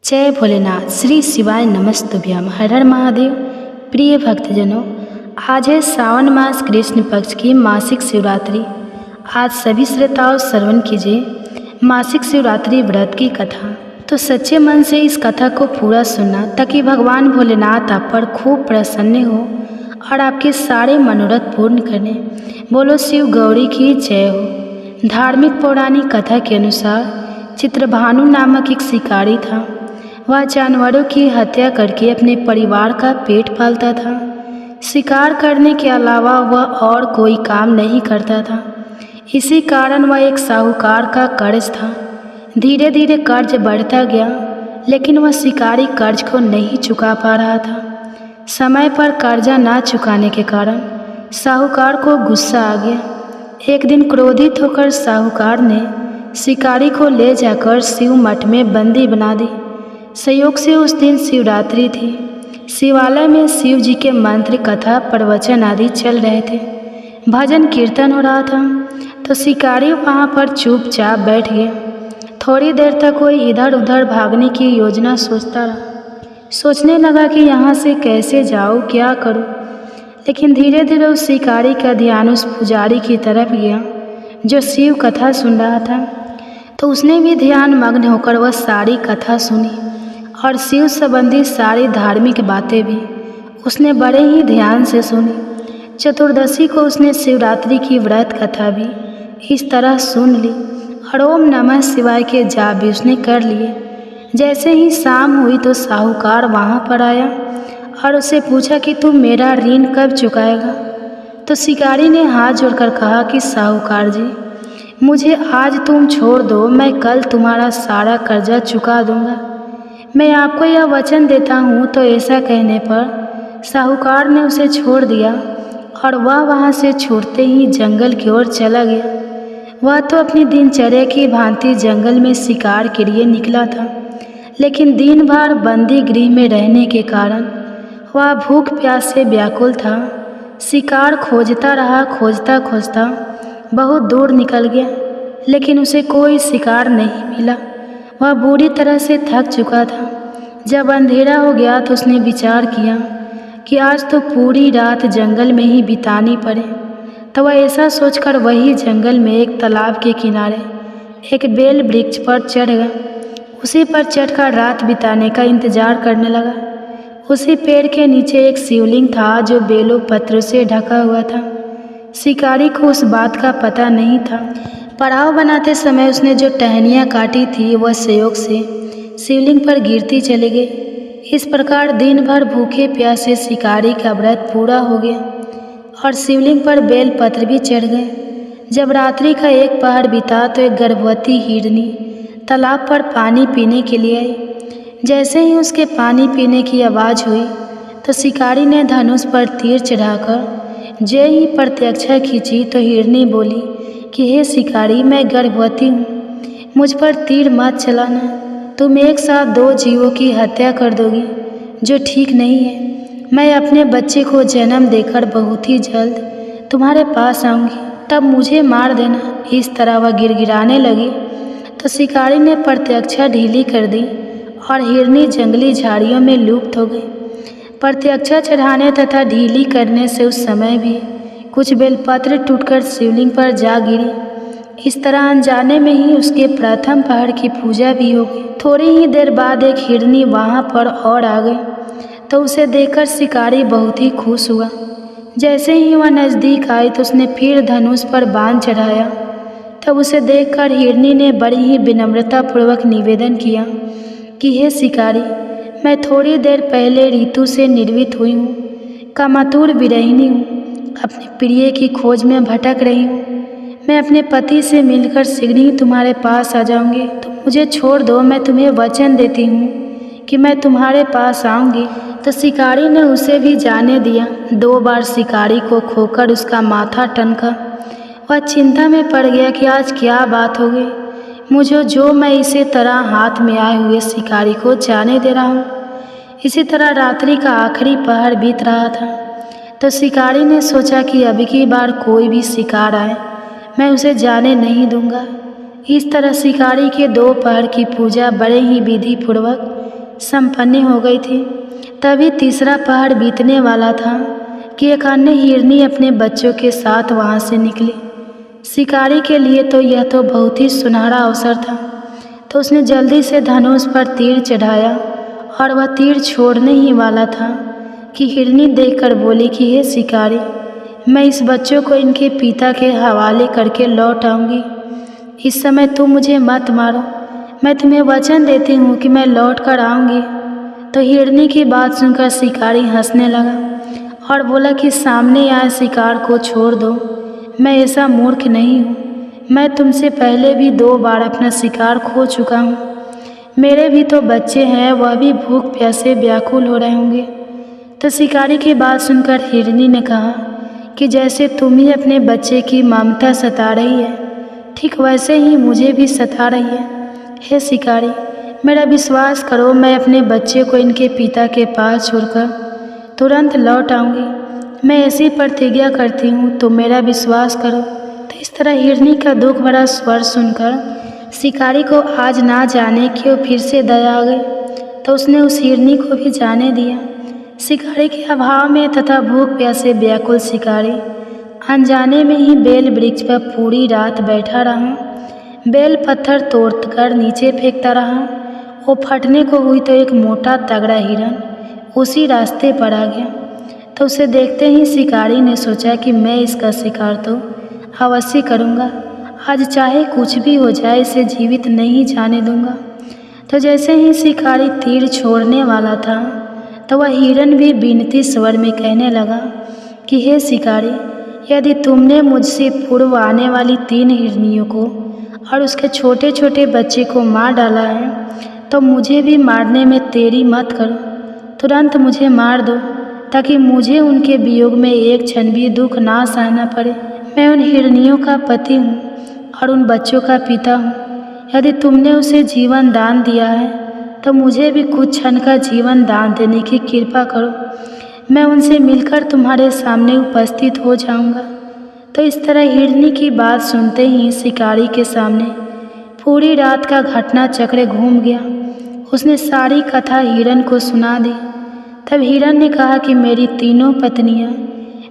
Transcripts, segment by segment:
जय भोलेनाथ। श्री शिवाय नमस्तुभ्यम। हर हर महादेव। प्रिय भक्तजनों, आज है सावन मास कृष्ण पक्ष की मासिक शिवरात्रि। आज सभी श्रोताओं श्रवण कीजिए मासिक शिवरात्रि व्रत की कथा। तो सच्चे मन से इस कथा को पूरा सुनना ताकि भगवान भोलेनाथ आप पर खूब प्रसन्न हो और आपके सारे मनोरथ पूर्ण करें। बोलो शिव गौरी की जय हो। धार्मिक पौराणिक कथा के अनुसार चित्रभानु नामक एक शिकारी था। वह जानवरों की हत्या करके अपने परिवार का पेट पालता था। शिकार करने के अलावा वह और कोई काम नहीं करता था। इसी कारण वह एक साहूकार का कर्ज था। धीरे धीरे कर्ज बढ़ता गया, लेकिन वह शिकारी कर्ज को नहीं चुका पा रहा था। समय पर कर्जा ना चुकाने के कारण साहूकार को गुस्सा आ गया। एक दिन क्रोधित होकर साहूकार ने शिकारी को ले जाकर शिव मठ में बंदी बना दी। संयोग से उस दिन शिवरात्रि थी। शिवालय में शिव जी के मंत्र, कथा, प्रवचन आदि चल रहे थे। भजन कीर्तन हो रहा था। तो शिकारी वहाँ पर चुपचाप बैठ गया। थोड़ी देर तक वो इधर उधर भागने की योजना सोचता रहा। सोचने लगा कि यहाँ से कैसे जाऊँ, क्या करूँ। लेकिन धीरे धीरे उस शिकारी का ध्यान उस पुजारी की तरफ गया जो शिव कथा सुन रहा था। तो उसने भी ध्यान मग्न होकर वह सारी कथा सुनी और शिव संबंधी सारी धार्मिक बातें भी उसने बड़े ही ध्यान से सुनी। चतुर्दशी को उसने शिवरात्रि की व्रत कथा भी इस तरह सुन ली और ओम नमः शिवाय के जाप भी उसने कर लिए। जैसे ही शाम हुई तो साहूकार वहाँ पर आया और उससे पूछा कि तू मेरा ऋण कब चुकाएगा। तो शिकारी ने हाथ जोड़कर कहा कि साहूकार जी, मुझे आज तुम छोड़ दो, मैं कल तुम्हारा सारा कर्जा चुका दूंगा। मैं आपको यह वचन देता हूँ। तो ऐसा कहने पर साहूकार ने उसे छोड़ दिया और वह वहाँ से छूटते ही जंगल की ओर चला गया। वह तो अपनी दिनचर्या की भांति जंगल में शिकार के लिए निकला था, लेकिन दिन भर बंदी गृह में रहने के कारण वह भूख प्यास से व्याकुल था। शिकार खोजता रहा, खोजता खोजता बहुत दूर निकल गया, लेकिन उसे कोई शिकार नहीं मिला। वह बुरी तरह से थक चुका था। जब अंधेरा हो गया तो उसने विचार किया कि आज तो पूरी रात जंगल में ही बितानी पड़े। तो वह ऐसा सोचकर वही जंगल में एक तालाब के किनारे एक बेल वृक्ष पर चढ़ गया। उसी पर चढ़कर रात बिताने का इंतजार करने लगा। उसी पेड़ के नीचे एक शिवलिंग था जो बेलों पत्रों से ढका हुआ था। शिकारी को उस बात का पता नहीं था। पड़ाव बनाते समय उसने जो टहनियाँ काटी थी वह संयोग से शिवलिंग पर गिरती चली गई। इस प्रकार दिन भर भूखे प्यासे शिकारी का व्रत पूरा हो गया और शिवलिंग पर बेल पत्र भी चढ़ गए। जब रात्रि का एक पहर बीता तो एक गर्भवती हिरनी तालाब पर पानी पीने के लिए आई। जैसे ही उसके पानी पीने की आवाज़ हुई तो शिकारी ने धनुष पर तीर चढ़ाकर जय ही प्रत्यक्षा खींची तो हिरनी बोली कि हे शिकारी, मैं गर्भवती हूँ, मुझ पर तीर मत चलाना। तुम एक साथ दो जीवों की हत्या कर दोगी, जो ठीक नहीं है। मैं अपने बच्चे को जन्म देकर बहुत ही जल्द तुम्हारे पास आऊँगी, तब मुझे मार देना। इस तरह वह गिड़गिड़ाने लगी तो शिकारी ने प्रत्यक्षा ढीली कर दी और हिरनी जंगली झाड़ियों में लुप्त हो गई। प्रत्यक्षा चढ़ाने तथा ढीली करने से उस समय भी कुछ बेलपत्र टूटकर शिवलिंग पर जा गिरी। इस तरह अनजाने में ही उसके प्रथम पहर की पूजा भी हो गई। थोड़ी ही देर बाद एक हिरनी वहाँ पर और आ गई, तो उसे देखकर शिकारी बहुत ही खुश हुआ। जैसे ही वह नज़दीक आई तो उसने फिर धनुष पर बाण चढ़ाया। तब उसे देखकर हिरनी ने बड़ी ही विनम्रतापूर्वक निवेदन किया कि हे शिकारी, मैं थोड़ी देर पहले ऋतु से निर्वित हुई हूँ, कामातुर विरहिणी हूँ, अपने प्रिय की खोज में भटक रही हूँ। मैं अपने पति से मिलकर शीघ्र ही तुम्हारे पास आ जाऊँगी। तो मुझे छोड़ दो, मैं तुम्हें वचन देती हूँ कि मैं तुम्हारे पास आऊँगी। तो शिकारी ने उसे भी जाने दिया। 2 बार शिकारी को खोकर उसका माथा टनका। वह चिंता में पड़ गया कि आज क्या बात हो गई मुझे, जो मैं इसी तरह हाथ में आए हुए शिकारी को जाने दे रहा हूँ। इसी तरह रात्रि का आखिरी पहर बीत रहा था। तो शिकारी ने सोचा कि अब की बार कोई भी शिकार आए मैं उसे जाने नहीं दूंगा। इस तरह शिकारी के 2 पहर की पूजा बड़े ही विधि पूर्वक संपन्न हो गई थी। तभी तीसरा पहाड़ बीतने वाला था कि एक अन्य हिरनी अपने बच्चों के साथ वहाँ से निकली। शिकारी के लिए तो यह तो बहुत ही सुनहरा अवसर था, तो उसने जल्दी से धनुष पर तीर चढ़ाया और वह तीर छोड़ने ही वाला था कि हिरनी देखकर बोली कि हे शिकारी, मैं इस बच्चों को इनके पिता के हवाले करके लौट आऊँगी। इस समय तुम मुझे मत मारो, मैं तुम्हें वचन देती हूँ कि मैं लौट कर आऊँगी। तो हिरनी की बात सुनकर शिकारी हंसने लगा और बोला कि सामने आए शिकार को छोड़ दो, मैं ऐसा मूर्ख नहीं हूँ। मैं तुमसे पहले भी 2 बार अपना शिकार खो चुका हूँ। मेरे भी तो बच्चे हैं, वह भी भूख प्यासे व्याकुल हो रहे होंगे। तो शिकारी की बात सुनकर हिरनी ने कहा कि जैसे तुम ही अपने बच्चे की ममता सता रही है, ठीक वैसे ही मुझे भी सता रही है। हे शिकारी, मेरा विश्वास करो, मैं अपने बच्चे को इनके पिता के पास छोड़कर तुरंत लौट आऊँगी। मैं ऐसी प्रतिज्ञा करती हूँ, तो मेरा विश्वास करो। तो इस तरह हिरनी का दुख भरा स्वर सुनकर शिकारी को आज ना जाने क्यों फिर से दया आ गई, तो उसने उस हिरनी को भी जाने दिया। शिकारी के अभाव में तथा भूख प्यासे व्याकुल शिकारी अनजाने में ही बेल वृक्ष पर पूरी रात बैठा रहा। बेल पत्थर तोड़कर नीचे फेंकता रहा। वो फटने को हुई तो एक मोटा तगड़ा हिरन उसी रास्ते पर आ गया। तो उसे देखते ही शिकारी ने सोचा कि मैं इसका शिकार तो अवश्य करूँगा, आज चाहे कुछ भी हो जाए इसे जीवित नहीं जाने दूँगा। तो जैसे ही शिकारी तीर छोड़ने वाला था, तो वह हिरन भी विनती स्वर में कहने लगा कि हे शिकारी, यदि तुमने मुझसे पूर्व आने वाली 3 हिरनियों को और उसके छोटे छोटे बच्चे को मार डाला है, तो मुझे भी मारने में देरी मत करो। तुरंत मुझे मार दो, ताकि मुझे उनके वियोग में एक क्षण भी दुख ना सहना पड़े। मैं उन हिरनियों का पति हूँ और उन बच्चों का पिता हूँ। यदि तुमने उसे जीवन दान दिया है, तो मुझे भी कुछ क्षण का जीवन दान देने की कृपा करो। मैं उनसे मिलकर तुम्हारे सामने उपस्थित हो जाऊंगा। तो इस तरह हिरनी की बात सुनते ही शिकारी के सामने पूरी रात का घटना चक्र घूम गया। उसने सारी कथा हिरन को सुना दी। तब हिरन ने कहा कि मेरी 3 पत्नियां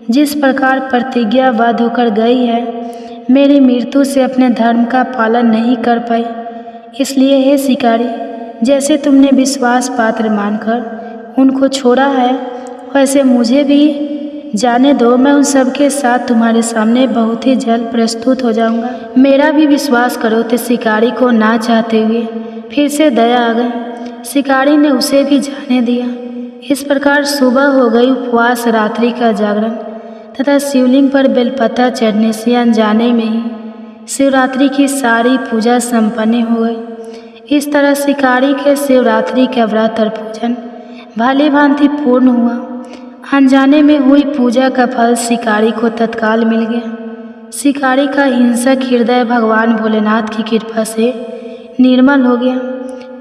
जिस प्रकार प्रतिज्ञाबद्ध होकर गई है, मेरी मृत्यु से अपने धर्म का पालन नहीं कर पाई। इसलिए हे शिकारी, जैसे तुमने विश्वास पात्र मानकर उनको छोड़ा है, वैसे मुझे भी जाने दो। मैं उन सबके साथ तुम्हारे सामने बहुत ही जल्द प्रस्तुत हो जाऊंगा। मेरा भी विश्वास करो। तो शिकारी को ना चाहते हुए फिर से दया आ गई। शिकारी ने उसे भी जाने दिया। इस प्रकार सुबह हो गई। उपवास, रात्रि का जागरण तथा शिवलिंग पर बेलपत्ता चढ़ने से अनजाने में ही शिवरात्रि की सारी पूजा संपन्न हो गई। इस तरह शिकारी के शिवरात्रि का व्रत और पूजन भली भांति पूर्ण हुआ। अनजाने में हुई पूजा का फल शिकारी को तत्काल मिल गया। शिकारी का हिंसक हृदय भगवान भोलेनाथ की कृपा से निर्मल हो गया।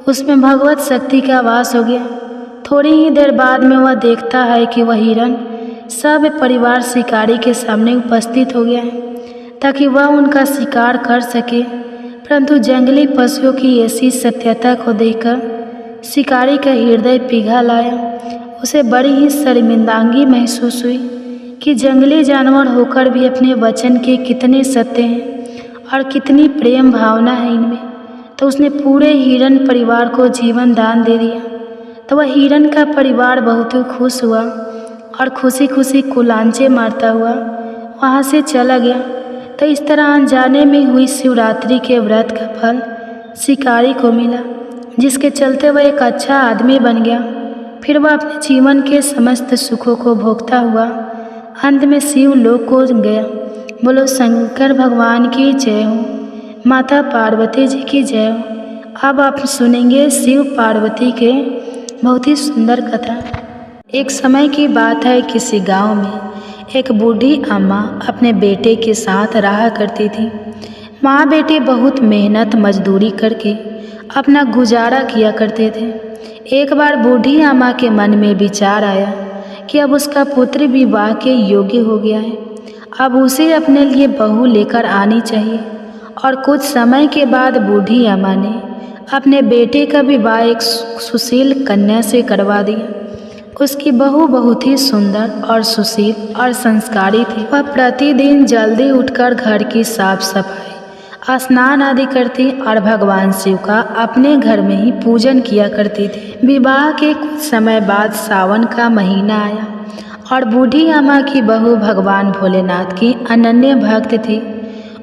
उसमें भगवत शक्ति का वास हो गया। थोड़ी ही देर बाद में वह देखता है कि वह हिरन सब परिवार शिकारी के सामने उपस्थित हो गया है, ताकि वह उनका शिकार कर सके। परंतु जंगली पशुओं की ऐसी सत्यता को देखकर शिकारी का हृदय पिघल आया। उसे बड़ी ही शर्मिंदगी महसूस हुई कि जंगली जानवर होकर भी अपने वचन के कितने सत्य हैं और कितनी प्रेम भावना है इनमें। तो उसने पूरे हिरन परिवार को जीवन दान दे दिया। तो वह हिरन का परिवार बहुत ही खुश हुआ और खुशी खुशी कुलांचे मारता हुआ वहाँ से चला गया। तो इस तरह अनजाने में हुई शिवरात्रि के व्रत का फल शिकारी को मिला, जिसके चलते वह एक अच्छा आदमी बन गया। फिर वह अपने जीवन के समस्त सुखों को भोगता हुआ अंत में शिव लोक को गया। बोलो शंकर भगवान की जय हो, माता पार्वती जी की जय हो। अब आप सुनेंगे शिव पार्वती के बहुत ही सुंदर कथा। एक समय की बात है, किसी गांव में एक बूढ़ी अम्मा अपने बेटे के साथ रहा करती थी। माँ बेटे बहुत मेहनत मजदूरी करके अपना गुजारा किया करते थे। एक बार बूढ़ी अम्मा के मन में विचार आया कि अब उसका पुत्र विवाह के योग्य हो गया है, अब उसे अपने लिए बहू लेकर आनी चाहिए। और कुछ समय के बाद बूढ़ी अम्मा ने अपने बेटे का विवाह एक सुशील कन्या से करवा दिया। उसकी बहू बहुत ही सुंदर और सुशील और संस्कारी थी। वह प्रतिदिन जल्दी उठकर घर की साफ सफाई, स्नान आदि करती और भगवान शिव का अपने घर में ही पूजन किया करती थी। विवाह के कुछ समय बाद सावन का महीना आया और बूढ़ी अम्मा की बहू भगवान भोलेनाथ की अनन्य भक्त थी।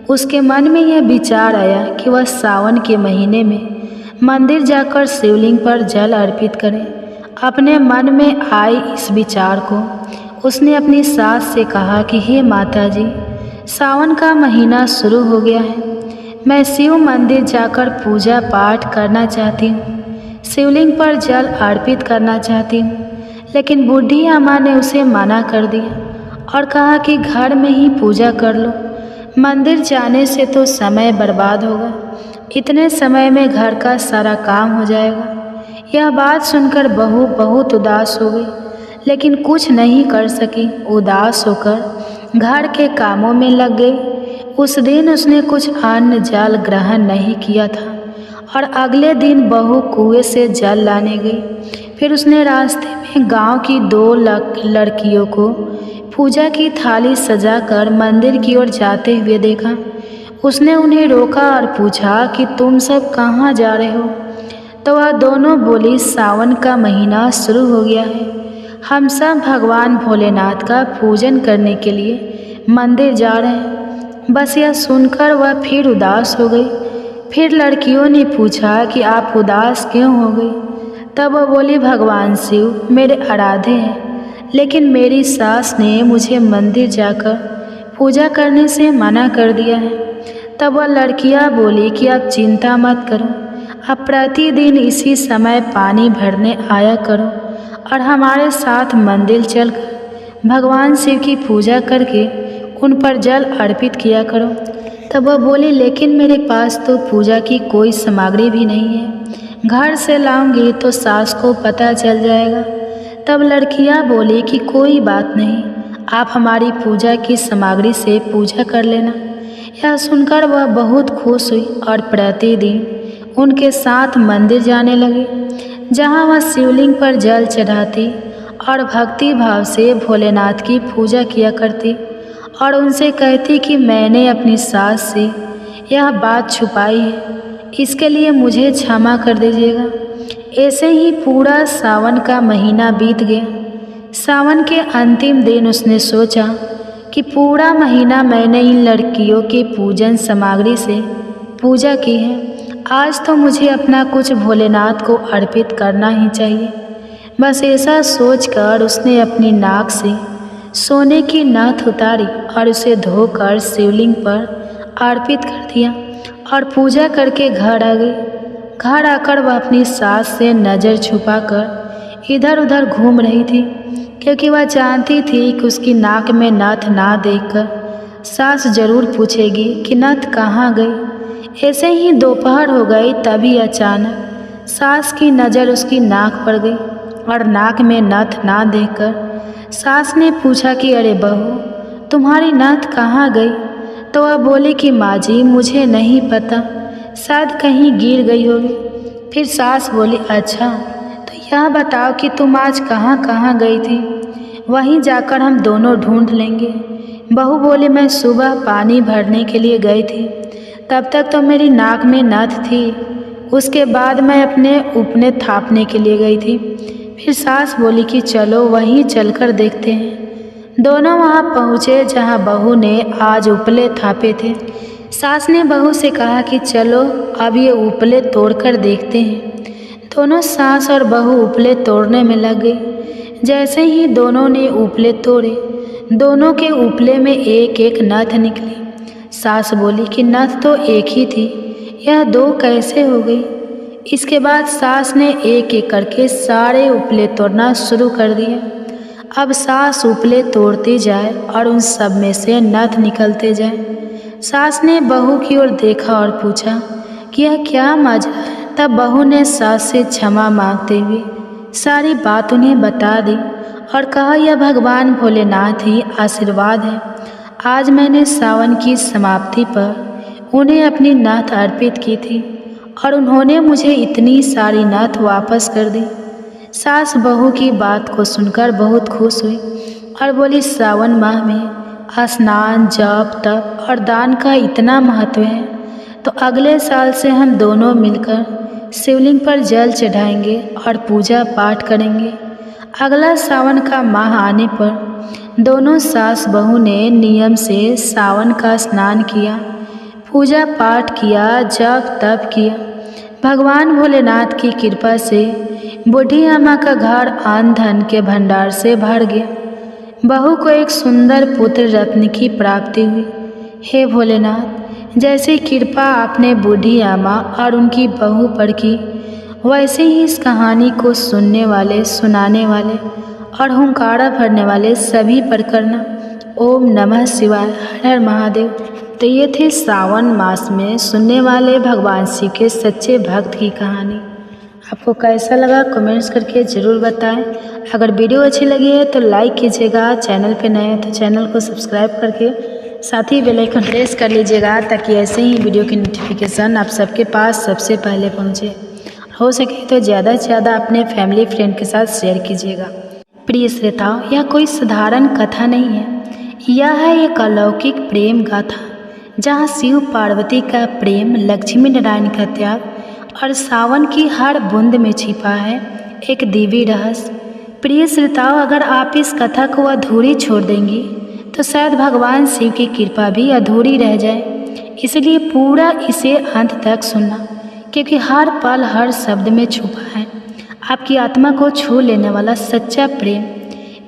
उसके मन में यह विचार आया कि वह सावन के महीने में मंदिर जाकर शिवलिंग पर जल अर्पित करे। अपने मन में आए इस विचार को उसने अपनी सास से कहा कि हे माता जी, सावन का महीना शुरू हो गया है। मैं शिव मंदिर जाकर पूजा पाठ करना चाहती हूँ, शिवलिंग पर जल अर्पित करना चाहती हूँ। लेकिन बूढ़ी अम्मा ने उसे मना कर दिया और कहा कि घर में ही पूजा कर लो, मंदिर जाने से तो समय बर्बाद होगा, इतने समय में घर का सारा काम हो जाएगा। यह बात सुनकर बहू बहुत उदास हो गई, लेकिन कुछ नहीं कर सकी। उदास होकर घर के कामों में लग गई। उस दिन उसने कुछ अन्न जल ग्रहण नहीं किया था और अगले दिन बहू कुएं से जल लाने गई। फिर उसने रास्ते में गांव की 2 लड़कियों को पूजा की थाली सजाकर मंदिर की ओर जाते हुए देखा। उसने उन्हें रोका और पूछा कि तुम सब कहाँ जा रहे हो? तो वह दोनों बोली, सावन का महीना शुरू हो गया है, हम सब भगवान भोलेनाथ का पूजन करने के लिए मंदिर जा रहे हैं। बस यह सुनकर वह फिर उदास हो गई। फिर लड़कियों ने पूछा कि आप उदास क्यों हो गई? तब वह बोली, भगवान शिव मेरे आराध्य हैं, लेकिन मेरी सास ने मुझे मंदिर जाकर पूजा करने से मना कर दिया है। तब वह लड़कियां बोली कि आप चिंता मत करो, आप प्रतिदिन इसी समय पानी भरने आया करो और हमारे साथ मंदिर चलकर भगवान शिव की पूजा करके उन पर जल अर्पित किया करो। तब वह बोली, लेकिन मेरे पास तो पूजा की कोई सामग्री भी नहीं है, घर से लाऊंगी तो सास को पता चल जाएगा। तब लड़कियां बोली कि कोई बात नहीं, आप हमारी पूजा की सामग्री से पूजा कर लेना। यह सुनकर वह बहुत खुश हुई और प्रतिदिन उनके साथ मंदिर जाने लगे, जहां वह शिवलिंग पर जल चढ़ाती और भक्ति भाव से भोलेनाथ की पूजा किया करती और उनसे कहती कि मैंने अपनी सास से यह बात छुपाई है, इसके लिए मुझे क्षमा कर दीजिएगा। ऐसे ही पूरा सावन का महीना बीत गया। सावन के अंतिम दिन उसने सोचा कि पूरा महीना मैंने इन लड़कियों के पूजन सामग्री से पूजा की है, आज तो मुझे अपना कुछ भोलेनाथ को अर्पित करना ही चाहिए। बस ऐसा सोचकर उसने अपनी नाक से सोने की नथ उतारी और उसे धोकर शिवलिंग पर अर्पित कर दिया और पूजा करके घर आ गई। घर आकर वह अपनी सास से नज़र छुपाकर इधर उधर घूम रही थी, क्योंकि वह जानती थी कि उसकी नाक में नथ ना देखकर सास जरूर पूछेगी कि नथ कहाँ गई। ऐसे ही दोपहर हो गई, तभी अचानक सास की नज़र उसकी नाक पर गई और नाक में नथ ना देखकर सास ने पूछा कि अरे बहू, तुम्हारी नथ कहाँ गई? तो वह बोली कि माँ जी, मुझे नहीं पता, शायद कहीं गिर गई होगी। फिर सास बोली, अच्छा तो यह बताओ कि तुम आज कहाँ कहाँ गई थी, वहीं जाकर हम दोनों ढूंढ लेंगे। बहू बोली, मैं सुबह पानी भरने के लिए गई थी, तब तक तो मेरी नाक में नथ थी, उसके बाद मैं अपने उपने थापने के लिए गई थी। फिर सास बोली कि चलो वहीं चलकर देखते हैं। दोनों वहां पहुँचे जहां बहू ने आज उपले थापे थे। सास ने बहू से कहा कि चलो अब ये उपले तोड़कर देखते हैं। दोनों सास और बहू उपले तोड़ने में लग गई। जैसे ही दोनों ने उपले तोड़े, दोनों के उपले में एक एक नथ निकली। सास बोली कि नथ तो एक ही थी, यह 2 कैसे हो गई? इसके बाद सास ने एक एक करके सारे उपले तोड़ना शुरू कर दिए। अब सास उपले तोड़ती जाए और उन सब में से नथ निकलते जाए। सास ने बहू की ओर देखा और पूछा कि यह क्या मजा है? तब बहू ने सास से क्षमा मांगते हुए सारी बात उन्हें बता दी और कहा, यह भगवान भोलेनाथ ही आशीर्वाद है। आज मैंने सावन की समाप्ति पर उन्हें अपनी नथ अर्पित की थी और उन्होंने मुझे इतनी सारी नथ वापस कर दी। सास बहू की बात को सुनकर बहुत खुश हुई और बोली, सावन माह में स्नान, जप, तप और दान का इतना महत्व है, तो अगले साल से हम दोनों मिलकर शिवलिंग पर जल चढ़ाएंगे और पूजा पाठ करेंगे। अगला सावन का माह आने पर दोनों सास बहू ने नियम से सावन का स्नान किया, पूजा पाठ किया, जप तप किया। भगवान भोलेनाथ की कृपा से बूढ़ी अम्मा का घर अन्न धन के भंडार से भर गया। बहू को एक सुंदर पुत्र रत्न की प्राप्ति हुई। हे भोलेनाथ, जैसी कृपा आपने बूढ़ी अम्मा और उनकी बहू पर की, वैसे ही इस कहानी को सुनने वाले, सुनाने वाले और हुंकारा भरने वाले सभी पर करना। ओम नमः शिवाय। हर हर महादेव। तो ये थे सावन मास में सुनने वाले भगवान शिव के सच्चे भक्त की कहानी। आपको कैसा लगा कमेंट्स करके ज़रूर बताएं। अगर वीडियो अच्छी लगी है तो लाइक कीजिएगा, चैनल पे नए हैं तो चैनल को सब्सक्राइब करके साथ ही बेल आइकन प्रेस कर लीजिएगा, ताकि ऐसे ही वीडियो की नोटिफिकेशन आप सबके पास सबसे पहले पहुँचे। हो सके तो ज़्यादा से ज़्यादा अपने फैमिली फ्रेंड के साथ शेयर कीजिएगा। प्रिय श्रोताओं, यह कोई साधारण कथा नहीं है, यह है एक अलौकिक प्रेम गाथा, जहाँ शिव पार्वती का प्रेम, लक्ष्मी नारायण का त्याग और सावन की हर बूंद में छिपा है एक दिव्य रहस्य। प्रिय श्रोताओं, अगर आप इस कथा को अधूरी छोड़ देंगी तो शायद भगवान शिव की कृपा भी अधूरी रह जाए। इसलिए पूरा इसे अंत तक सुनना, क्योंकि हर पल हर शब्द में छुपा है आपकी आत्मा को छू लेने वाला सच्चा प्रेम।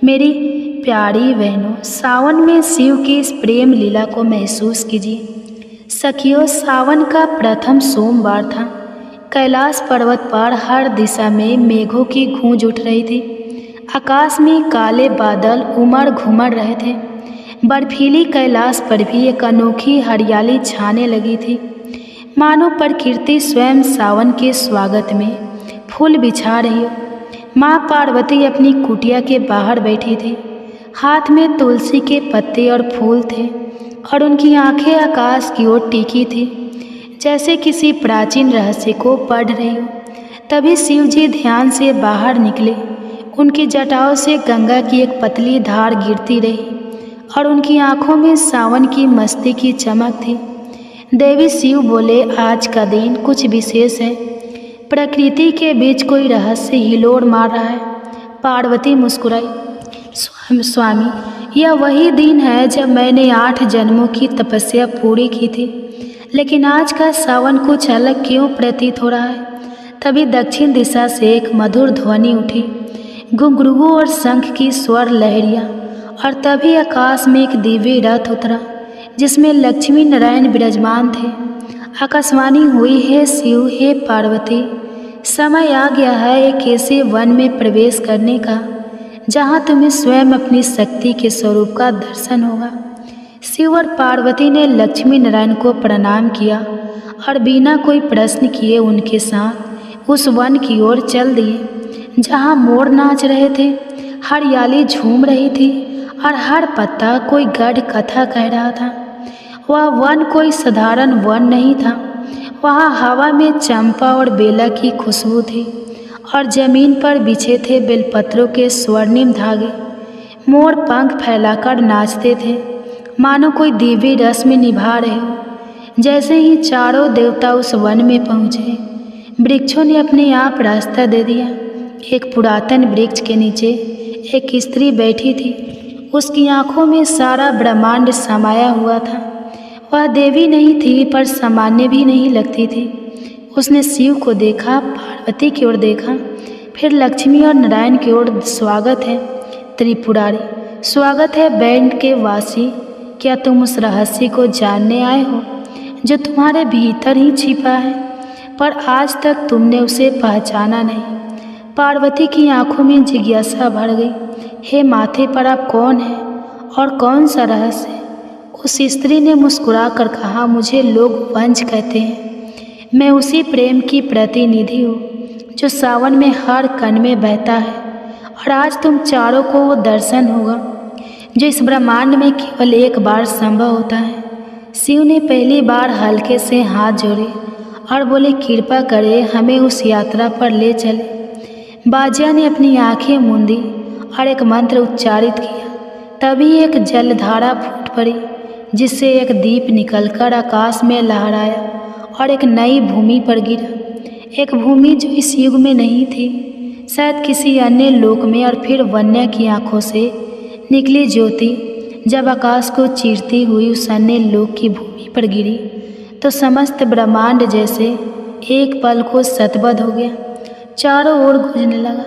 मेरी प्यारी बहनों, सावन में शिव की इस प्रेम लीला को महसूस कीजिए। सखियों, सावन का प्रथम सोमवार था। कैलाश पर्वत पर हर दिशा में मेघों की गूंज उठ रही थी। आकाश में काले बादल उमड़ घुमड़ रहे थे। बर्फीली कैलाश पर भी एक अनोखी हरियाली छाने लगी थी, मानो प्रकृति स्वयं सावन के स्वागत में फूल बिछा रही हो। माँ पार्वती अपनी कुटिया के बाहर बैठी थी। हाथ में तुलसी के पत्ते और फूल थे और उनकी आंखें आकाश की ओर टिकी थी, जैसे किसी प्राचीन रहस्य को पढ़ रही हो। तभी शिव जी ध्यान से बाहर निकले। उनकी जटाओं से गंगा की एक पतली धार गिरती रही और उनकी आंखों में सावन की मस्ती की चमक थी। देवी शिव बोले, आज का दिन कुछ विशेष है। प्रकृति के बीच कोई रहस्य हिलोर मार रहा है। पार्वती मुस्कुराई, स्वामी, यह वही दिन है जब मैंने 8 जन्मों की तपस्या पूरी की थी, लेकिन आज का सावन कुछ अलग क्यों प्रतीत हो रहा है। तभी दक्षिण दिशा से एक मधुर ध्वनि उठी, घुंघरू और शंख की स्वर लहरिया, और तभी आकाश में एक दिव्य रथ उतरा जिसमें लक्ष्मी नारायण विराजमान थे। आकाशवाणी हुई, हे शिव, हे पार्वती, समय आ गया है एक ऐसे वन में प्रवेश करने का जहाँ तुम्हें स्वयं अपनी शक्ति के स्वरूप का दर्शन होगा। शिव और पार्वती ने लक्ष्मी नारायण को प्रणाम किया और बिना कोई प्रश्न किए उनके साथ उस वन की ओर चल दिए, जहाँ मोर नाच रहे थे, हरियाली झूम रही थी और हर पत्ता कोई गढ़ कथा कह रहा था। वह वन कोई साधारण वन नहीं था। वहाँ हवा में चंपा और बेला की खुशबू थी और जमीन पर बिछे थे बेलपत्रों के स्वर्णिम धागे। मोर पंख फैलाकर नाचते थे, मानो कोई दिव्य रस में निभा रहे हो। जैसे ही चारों देवता उस वन में पहुँचे, वृक्षों ने अपने आप रास्ता दे दिया। एक पुरातन वृक्ष के नीचे एक स्त्री बैठी थी। उसकी आंखों में सारा ब्रह्मांड समाया हुआ था। वह देवी नहीं थी, पर सामान्य भी नहीं लगती थी। उसने शिव को देखा, पार्वती की ओर देखा, फिर लक्ष्मी और नारायण की ओर। स्वागत है त्रिपुरारी, स्वागत है बैंड के वासी। क्या तुम उस रहस्य को जानने आए हो जो तुम्हारे भीतर ही छिपा है, पर आज तक तुमने उसे पहचाना नहीं। पार्वती की आंखों में जिज्ञासा भर गई। हे माथे पर आप कौन हैं और कौन सा रहस्य? उस स्त्री ने मुस्कुराकर कहा, मुझे लोग वंश कहते हैं। मैं उसी प्रेम की प्रतिनिधि हूँ जो सावन में हर कण में बहता है, और आज तुम चारों को वो दर्शन होगा जो इस ब्रह्मांड में केवल एक बार संभव होता है। शिव ने पहली बार हल्के से हाथ जोड़े और बोले, कृपा करे हमें उस यात्रा पर ले चले। बाजिया ने अपनी आंखें मूंदी और एक मंत्र उच्चारित किया। तभी एक जलधारा फूट पड़ी, जिससे एक दीप निकलकर आकाश में लहराया और एक नई भूमि पर गिरा। एक भूमि जो इस युग में नहीं थी, शायद किसी अन्य लोक में। और फिर वन्या की आंखों से निकली ज्योति जब आकाश को चीरती हुई उस अन्य लोक की भूमि पर गिरी, तो समस्त ब्रह्मांड जैसे एक पल को शतबद्ध हो गया, चारों ओर गूंजने लगा।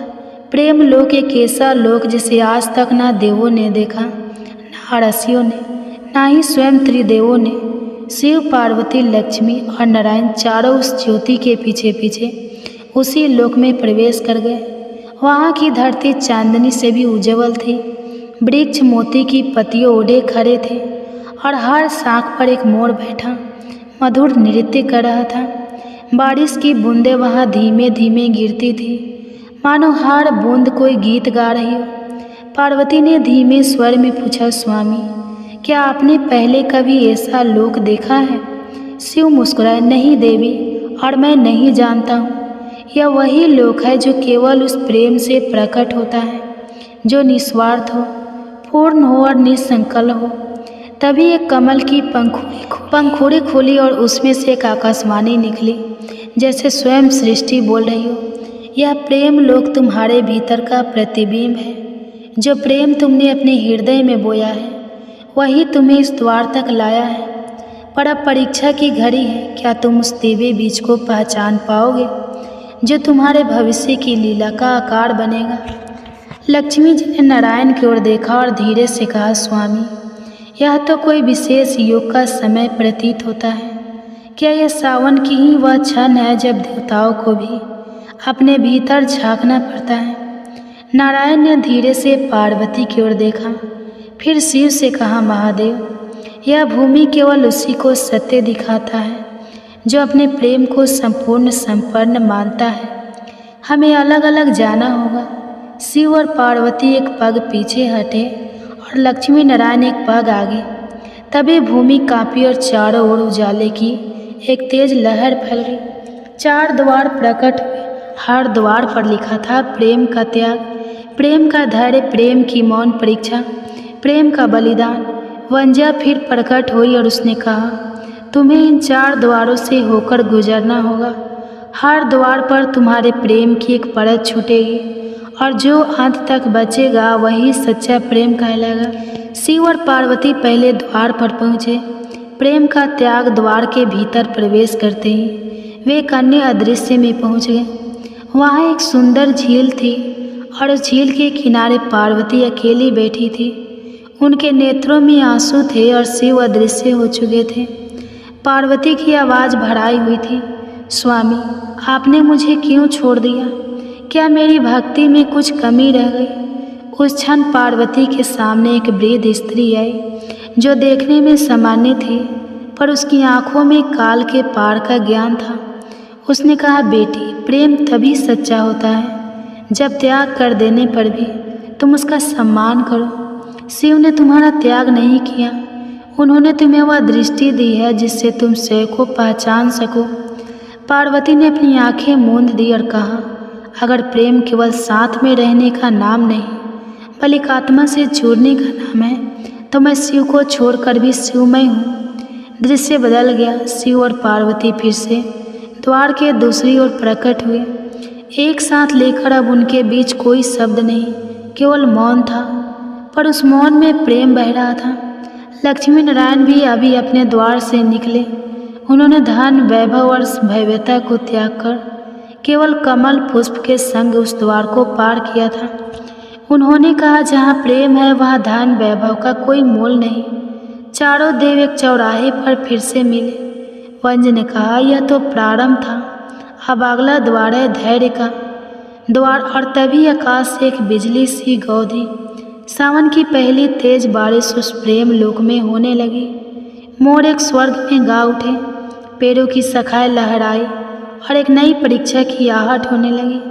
प्रेम लोक एक ऐसा लोक जिसे आज तक ना देवों ने देखा, ना ऋषियों ने, ना ही स्वयं त्रिदेवों ने। शिव, पार्वती, लक्ष्मी और नारायण चारों उस ज्योति के पीछे पीछे उसी लोक में प्रवेश कर गए। वहाँ की धरती चांदनी से भी उज्जवल थी। वृक्ष मोती की पत्तियों ओढ़े खड़े थे और हर शाख पर एक मोर बैठा मधुर नृत्य कर रहा था। बारिश की बूंदें वहाँ धीमे धीमे गिरती थी, मानो हर बूंद कोई गीत गा रही हो। पार्वती ने धीमे स्वर में पूछा, स्वामी, क्या आपने पहले कभी ऐसा लोक देखा है? शिव मुस्कुराए, नहीं देवी, और मैं नहीं जानता हूँ। यह वही लोक है जो केवल उस प्रेम से प्रकट होता है जो निस्वार्थ हो, पूर्ण हो और निसंकल्प हो। तभी एक कमल की पंखुड़ी खुली और उसमें से एक आकाशवाणी निकली, जैसे स्वयं सृष्टि बोल रही हो। यह प्रेम लोक तुम्हारे भीतर का प्रतिबिंब है। जो प्रेम तुमने अपने हृदय में बोया है, वही तुम्हें इस द्वार तक लाया है। पर अब परीक्षा की घड़ी है। क्या तुम उस दिव्य बीज को पहचान पाओगे जो तुम्हारे भविष्य की लीला का आकार बनेगा? लक्ष्मी जी ने नारायण की ओर देखा और धीरे से कहा, स्वामी, यह तो कोई विशेष योग का समय प्रतीत होता है। क्या यह सावन की ही वह क्षण है जब देवताओं को भी अपने भीतर झांकना पड़ता है? नारायण ने धीरे से पार्वती की ओर देखा, फिर शिव से कहा, महादेव, यह भूमि केवल उसी को सत्य दिखाता है जो अपने प्रेम को संपूर्ण संपन्न मानता है। हमें अलग अलग जाना होगा। शिव और पार्वती एक पग पीछे हटे और लक्ष्मी नारायण एक पग आगे। तभी भूमि कांपी और चारों ओर उजाले की एक तेज लहर फैल गई। 4 द्वार प्रकट हुए। हर द्वार पर लिखा था, प्रेम का त्याग, प्रेम का धैर्य, प्रेम की मौन परीक्षा, प्रेम का बलिदान। वंजा फिर प्रकट हुई और उसने कहा, तुम्हें इन 4 द्वारों से होकर गुजरना होगा। हर द्वार पर तुम्हारे प्रेम की एक परत छूटेगी और जो अंत तक बचेगा वही सच्चा प्रेम कहलाएगा। शिव और पार्वती पहले द्वार पर पहुँचे। प्रेम का त्याग द्वार के भीतर प्रवेश करते ही वे एक अन्य अदृश्य में पहुँच गए। वहाँ एक सुंदर झील थी और उस झील के किनारे पार्वती अकेली बैठी थी। उनके नेत्रों में आंसू थे और शिव अदृश्य हो चुके थे। पार्वती की आवाज़ भराई हुई थी, स्वामी, आपने मुझे क्यों छोड़ दिया? क्या मेरी भक्ति में कुछ कमी रह गई? उस क्षण पार्वती के सामने एक वृद्ध स्त्री आई जो देखने में सामान्य थी, पर उसकी आंखों में काल के पार का ज्ञान था। उसने कहा, बेटी, प्रेम तभी सच्चा होता है जब त्याग कर देने पर भी तुम उसका सम्मान करो। शिव ने तुम्हारा त्याग नहीं किया। उन्होंने तुम्हें वह दृष्टि दी है जिससे तुम स्वयं को पहचान सको। पार्वती ने अपनी आंखें मूंद दी और कहा, अगर प्रेम केवल साथ में रहने का नाम नहीं बल्कि आत्मा से जुड़ने का नाम है, तो मैं शिव को छोड़कर भी शिवमय हूँ। दृश्य बदल गया। शिव और पार्वती फिर से द्वार के दूसरी ओर प्रकट हुए, एक साथ लेकर। अब उनके बीच कोई शब्द नहीं, केवल मौन था, पर उस मौन में प्रेम बह रहा था। लक्ष्मी नारायण भी अभी अपने द्वार से निकले। उन्होंने धन, वैभव और भव्यता को त्याग कर केवल कमल पुष्प के संग उस द्वार को पार किया था। उन्होंने कहा, जहाँ प्रेम है वहाँ धन वैभव का कोई मोल नहीं। चारों देव एक चौराहे पर फिर से मिले। वंज ने कहा, यह तो प्रारंभ था, अब अगला द्वार है धैर्य का द्वार। और तभी आकाश से एक बिजली सी गौधी। सावन की पहली तेज बारिश उस प्रेम लोक में होने लगी। मोर एक स्वर्ग में गा उठे, पेड़ों की शाखाएं लहराई और एक नई परीक्षा की आहट होने लगी।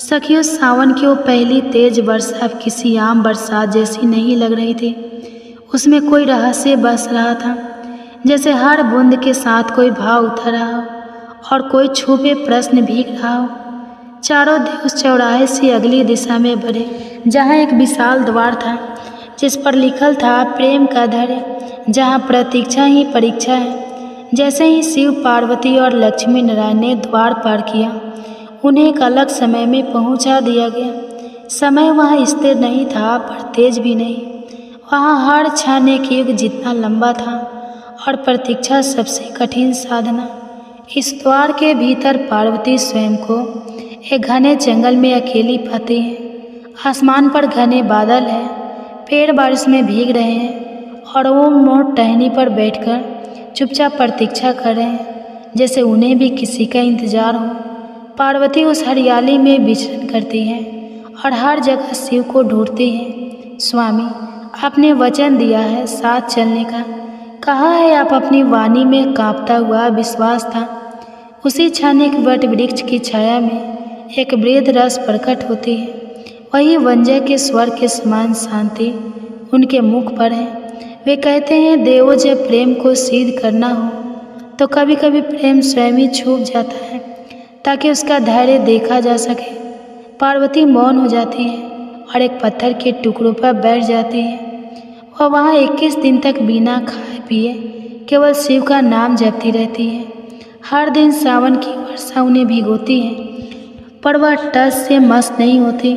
सखियों, सावन की वो पहली तेज वर्षा अब किसी आम बरसात जैसी नहीं लग रही थी। उसमें कोई रहस्य बस रहा था, जैसे हर बूंद के साथ कोई भाव उतर रहा हो और कोई छुपे प्रश्न भीग रहा हो। चारों देव उस चौराहे से अगली दिशा में बढ़े, जहाँ एक विशाल द्वार था जिस पर लिखल था प्रेम का धैर्य, जहाँ प्रतीक्षा ही परीक्षा है। जैसे ही शिव, पार्वती और लक्ष्मी नारायण ने द्वार पार किया, उन्हें एक अलग समय में पहुंचा दिया गया। समय वहाँ स्थिर नहीं था पर तेज भी नहीं। वहाँ हर क्षण एक युग जितना लंबा था और प्रतीक्षा सबसे कठिन साधना। इस द्वार के भीतर पार्वती स्वयं को एक घने जंगल में अकेली पाती है। आसमान पर घने बादल है, पेड़ बारिश में भीग रहे हैं और वो मोर टहनी पर बैठकर चुपचाप प्रतीक्षा कर रहे हैं, जैसे उन्हें भी किसी का इंतजार हो। पार्वती उस हरियाली में विचरण करती है और हर जगह शिव को ढूंढती है। स्वामी, आपने वचन दिया है साथ चलने का, कहा है आप अपनी वाणी में कांपता हुआ विश्वास था। उसी क्षण एक वट वृक्ष की छाया में एक वृद्ध रस प्रकट होती है। वही वंजय के स्वर के समान शांति उनके मुख पर है। वे कहते हैं, देवों, जब प्रेम को सिद्ध करना हो तो कभी कभी प्रेम स्वयं ही छूप जाता है ताकि उसका धैर्य देखा जा सके। पार्वती मौन हो जाती है और एक पत्थर के टुकड़ों पर बैठ जाती है। वह वहाँ 21 दिन तक बिना खाए पिए केवल शिव का नाम जपती रहती है। हर दिन सावन की वर्षा उन्हें भिगोती है, पर वह टस से मस्त नहीं होती।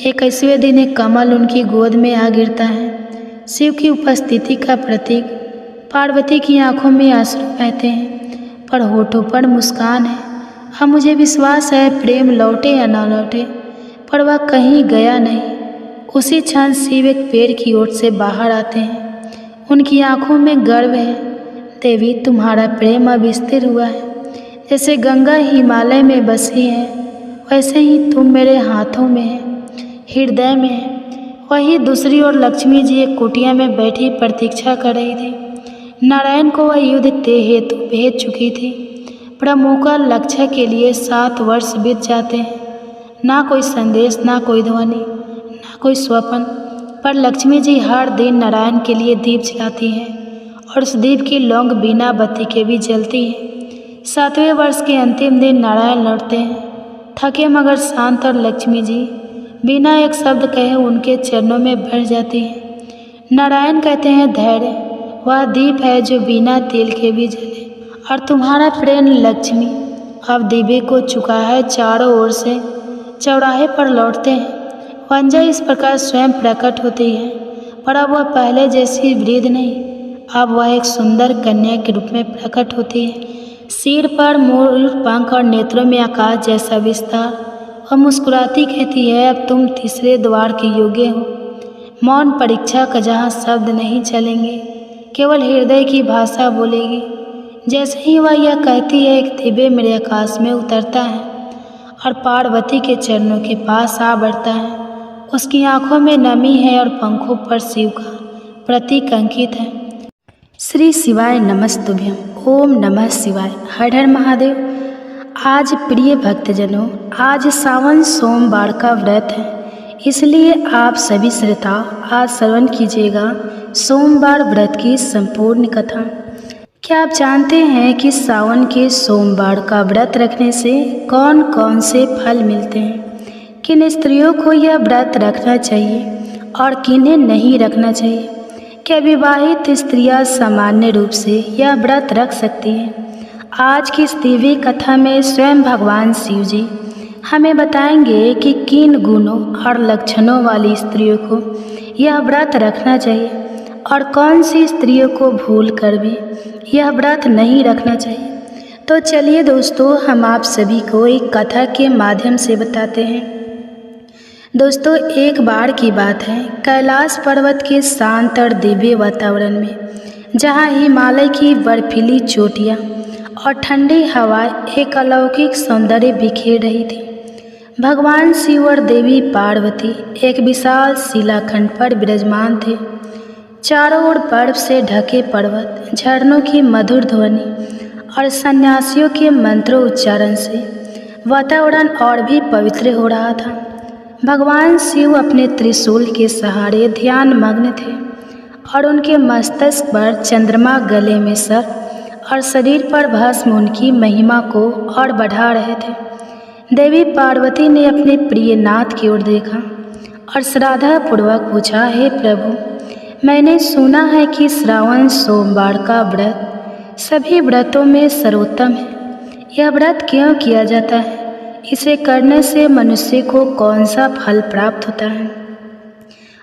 21वें दिन एक कमल उनकी गोद में आ गिरता है, शिव की उपस्थिति का प्रतीक। पार्वती की आंखों में आंसू बहते हैं पर होठों पर मुस्कान है। अब मुझे विश्वास है प्रेम लौटे या ना लौटे, पर वह कहीं गया नहीं। उसी क्षण शिव एक पेड़ की ओर से बाहर आते हैं। उनकी आंखों में गर्व है। देवी, तुम्हारा प्रेम अब स्थिर हुआ है। जैसे गंगा हिमालय में बसी है, वैसे ही तुम मेरे हाथों में है, हृदय में है। वहीं दूसरी ओर लक्ष्मी जी एक कुटिया में बैठी प्रतीक्षा कर रही थी। नारायण को वह युद्ध ते हेतु भेज चुकी थी। प्रभु का लक्ष्य के लिए 7 वर्ष बीत जाते हैं। ना कोई संदेश, ना कोई ध्वनि, ना कोई स्वप्न। पर लक्ष्मी जी हर दिन नारायण के लिए दीप जलाती हैं और उस दीप की लौंग बिना बत्ती के भी जलती है। 7वें वर्ष के अंतिम दिन नारायण लौटते हैं, थके मगर शांत, और लक्ष्मी जी बिना एक शब्द कहे उनके चरणों में बैठ जाती हैं। नारायण कहते हैं, धैर्य वह दीप है जो बिना तेल के भी जले, और तुम्हारा प्रेम लक्ष्मी अब दीपे को चुका है। चारों ओर से चौराहे पर लौटते हैं। वंजा इस प्रकार स्वयं प्रकट होती है, पर अब वह पहले जैसी वृद्ध नहीं, अब वह एक सुंदर कन्या के रूप में प्रकट होती है। सिर पर मोर पंख और नेत्रों में आकाश जैसा विस्तार। वह मुस्कुराती कहती है, अब तुम तीसरे द्वार के योग्य हो। मौन परीक्षा का जहाँ शब्द नहीं चलेंगे, केवल हृदय की भाषा बोलेगी। जैसे ही वह यह कहती है, एक दिव्य मेरे आकाश में उतरता है और पार्वती के चरणों के पास आ बढ़ता है। उसकी आंखों में नमी है और पंखों पर शिव का प्रतीक अंकित है। श्री शिवाय नमस्तुभ्यम। ओम नमः शिवाय। हर हर महादेव। आज प्रिय भक्तजनों, आज सावन सोमवार का व्रत है, इसलिए आप सभी श्रोता आज श्रवण कीजिएगा सोमवार व्रत की संपूर्ण कथा। क्या आप जानते हैं कि सावन के सोमवार का व्रत रखने से कौन कौन से फल मिलते हैं? किन स्त्रियों को यह व्रत रखना चाहिए और किन्हें नहीं रखना चाहिए? क्या विवाहित स्त्रियां सामान्य रूप से यह व्रत रख सकती हैं? आज की इस दिव्य कथा में स्वयं भगवान शिव जी हमें बताएंगे कि किन गुणों और लक्षणों वाली स्त्रियों को यह व्रत रखना चाहिए और कौन सी स्त्रियों को भूल कर भी यह व्रत नहीं रखना चाहिए। तो चलिए दोस्तों, हम आप सभी को एक कथा के माध्यम से बताते हैं। दोस्तों, एक बार की बात है, कैलाश पर्वत के शांत और दिव्य वातावरण में, जहाँ हिमालय की बर्फीली चोटियाँ और ठंडी हवाएं एक अलौकिक सौंदर्य बिखेर रही थी। भगवान शिव और देवी पार्वती एक विशाल शिलाखंड पर विराजमान थे। चारों ओर बर्फ से ढके पर्वत, झरनों की मधुर ध्वनि और सन्यासियों के मंत्रों उच्चारण से वातावरण और भी पवित्र हो रहा था। भगवान शिव अपने त्रिशूल के सहारे ध्यान मग्न थे और उनके मस्तक पर चंद्रमा, गले में सर्प और शरीर पर भस्म उनकी महिमा को और बढ़ा रहे थे। देवी पार्वती ने अपने प्रिय नाथ की ओर देखा और श्रद्धा पूर्वक पूछा, हे प्रभु, मैंने सुना है कि श्रावण सोमवार का व्रत सभी व्रतों में सर्वोत्तम है। यह व्रत क्यों किया जाता है? इसे करने से मनुष्य को कौन सा फल प्राप्त होता है?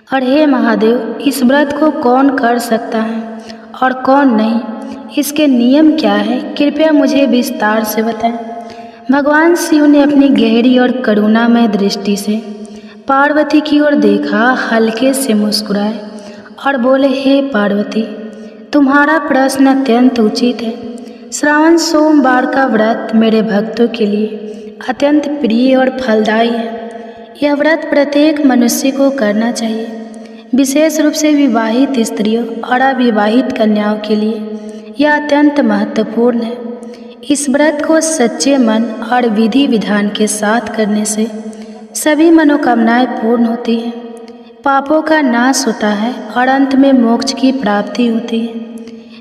और हे महादेव, इस व्रत को कौन कर सकता है और कौन नहीं? इसके नियम क्या है? कृपया मुझे विस्तार से बताएं। भगवान शिव ने अपनी गहरी और करुणामय दृष्टि से पार्वती की ओर देखा, हल्के से मुस्कुराए और बोले, हे पार्वती, तुम्हारा प्रश्न अत्यंत उचित है। श्रावण सोमवार का व्रत मेरे भक्तों के लिए अत्यंत प्रिय और फलदायी है। यह व्रत प्रत्येक मनुष्य को करना चाहिए, विशेष रूप से विवाहित स्त्रियों और अविवाहित कन्याओं के लिए यह अत्यंत महत्वपूर्ण है। इस व्रत को सच्चे मन और विधि विधान के साथ करने से सभी मनोकामनाएं पूर्ण होती हैं, पापों का नाश होता है और अंत में मोक्ष की प्राप्ति होती है।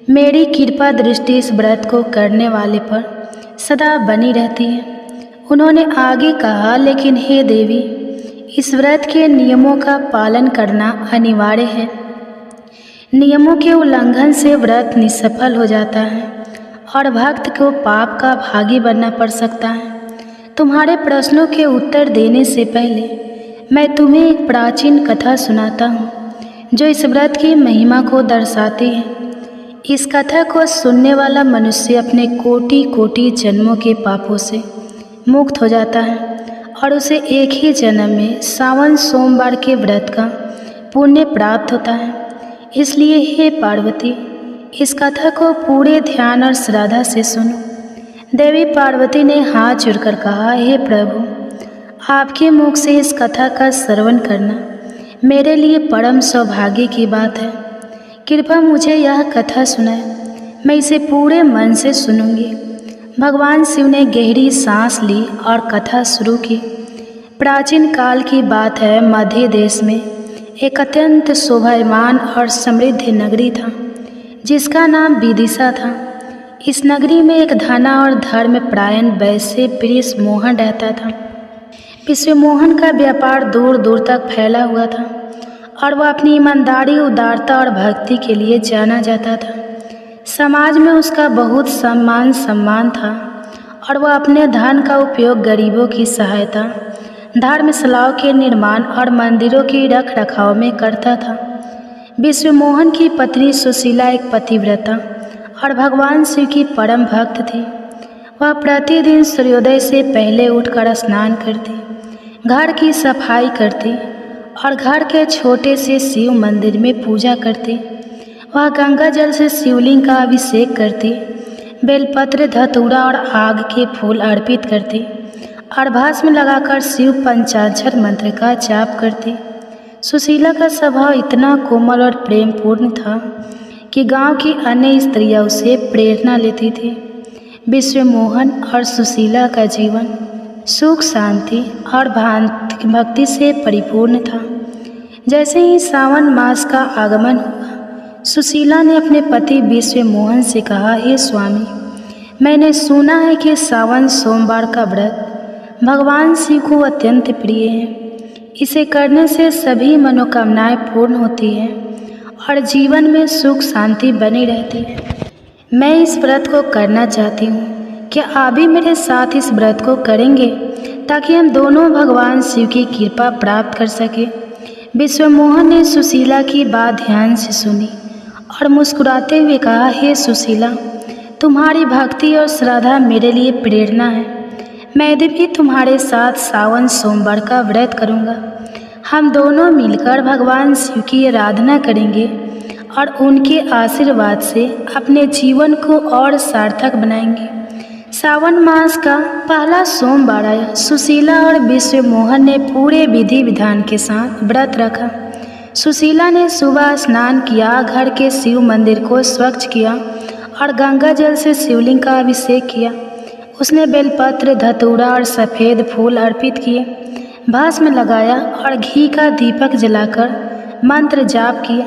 मेरी कृपा दृष्टि इस व्रत को करने वाले पर सदा बनी रहती है। उन्होंने आगे कहा, लेकिन हे देवी, इस व्रत के नियमों का पालन करना अनिवार्य है। नियमों के उल्लंघन से व्रत निष्फल हो जाता है और भक्त को पाप का भागी बनना पड़ सकता है। तुम्हारे प्रश्नों के उत्तर देने से पहले मैं तुम्हें एक प्राचीन कथा सुनाता हूँ जो इस व्रत की महिमा को दर्शाती है। इस कथा को सुनने वाला मनुष्य अपने कोटि कोटि जन्मों के पापों से मुक्त हो जाता है और उसे एक ही जन्म में सावन सोमवार के व्रत का पुण्य प्राप्त होता है। इसलिए हे पार्वती, इस कथा को पूरे ध्यान और श्रद्धा से सुनो। देवी पार्वती ने हाथ जोड़कर कहा, हे प्रभु, आपके मुख से इस कथा का श्रवण करना मेरे लिए परम सौभाग्य की बात है। कृपया मुझे यह कथा सुनाएं, मैं इसे पूरे मन से सुनूंगी। भगवान शिव ने गहरी सांस ली और कथा शुरू की। प्राचीन काल की बात है। मध्य देश में एक अत्यंत शोभायमान और समृद्ध नगरी था जिसका नाम विदिशा था। इस नगरी में एक धना और धर्मपरायण वैश्य विश्वमोहन रहता था। विश्वमोहन का व्यापार दूर दूर तक फैला हुआ था और वह अपनी ईमानदारी, उदारता और भक्ति के लिए जाना जाता था। समाज में उसका बहुत सम्मान था और वह अपने धन का उपयोग गरीबों की सहायता, धर्मशालाओं के निर्माण और मंदिरों की रख रखाव में करता था। विश्वमोहन की पत्नी सुशीला एक पतिव्रता और भगवान शिव की परम भक्त थी। वह प्रतिदिन सूर्योदय से पहले उठकर स्नान करती, घर की सफाई करती और घर के छोटे से शिव मंदिर में पूजा करती। वह गंगा जल से शिवलिंग का अभिषेक करती, बेलपत्र, धतूरा और आग के फूल अर्पित करती और भस्म लगाकर शिव पंचाक्षर मंत्र का जाप करती। सुशीला का स्वभाव इतना कोमल और प्रेमपूर्ण था कि गांव की अन्य स्त्रियां उसे प्रेरणा लेती थी। विश्वमोहन और सुशीला का जीवन सुख, शांति और भक्ति से परिपूर्ण था। जैसे ही सावन मास का आगमन हुआ, सुशीला ने अपने पति विश्वमोहन से कहा, हे स्वामी, मैंने सुना है कि सावन सोमवार का व्रत भगवान शिव को अत्यंत प्रिय है। इसे करने से सभी मनोकामनाएं पूर्ण होती हैं और जीवन में सुख शांति बनी रहती है। मैं इस व्रत को करना चाहती हूँ। क्या आप भी मेरे साथ इस व्रत को करेंगे ताकि हम दोनों भगवान शिव की कृपा प्राप्त कर सके? विश्वमोहन ने सुशीला की बात ध्यान से सुनी और मुस्कुराते हुए कहा, हे सुशीला, तुम्हारी भक्ति और श्रद्धा मेरे लिए प्रेरणा है। मैं भी तुम्हारे साथ सावन सोमवार का व्रत करूँगा। हम दोनों मिलकर भगवान शिव की आराधना करेंगे और उनके आशीर्वाद से अपने जीवन को और सार्थक बनाएंगे। सावन मास का पहला सोमवार आया। सुशीला और विश्वमोहन ने पूरे विधि विधान के साथ व्रत रखा। सुशीला ने सुबह स्नान किया, घर के शिव मंदिर को स्वच्छ किया और गंगा जल से शिवलिंग का अभिषेक किया। उसने बेलपत्र, धतूरा और सफ़ेद फूल अर्पित किए, भस्म लगाया और घी का दीपक जलाकर मंत्र जाप किया।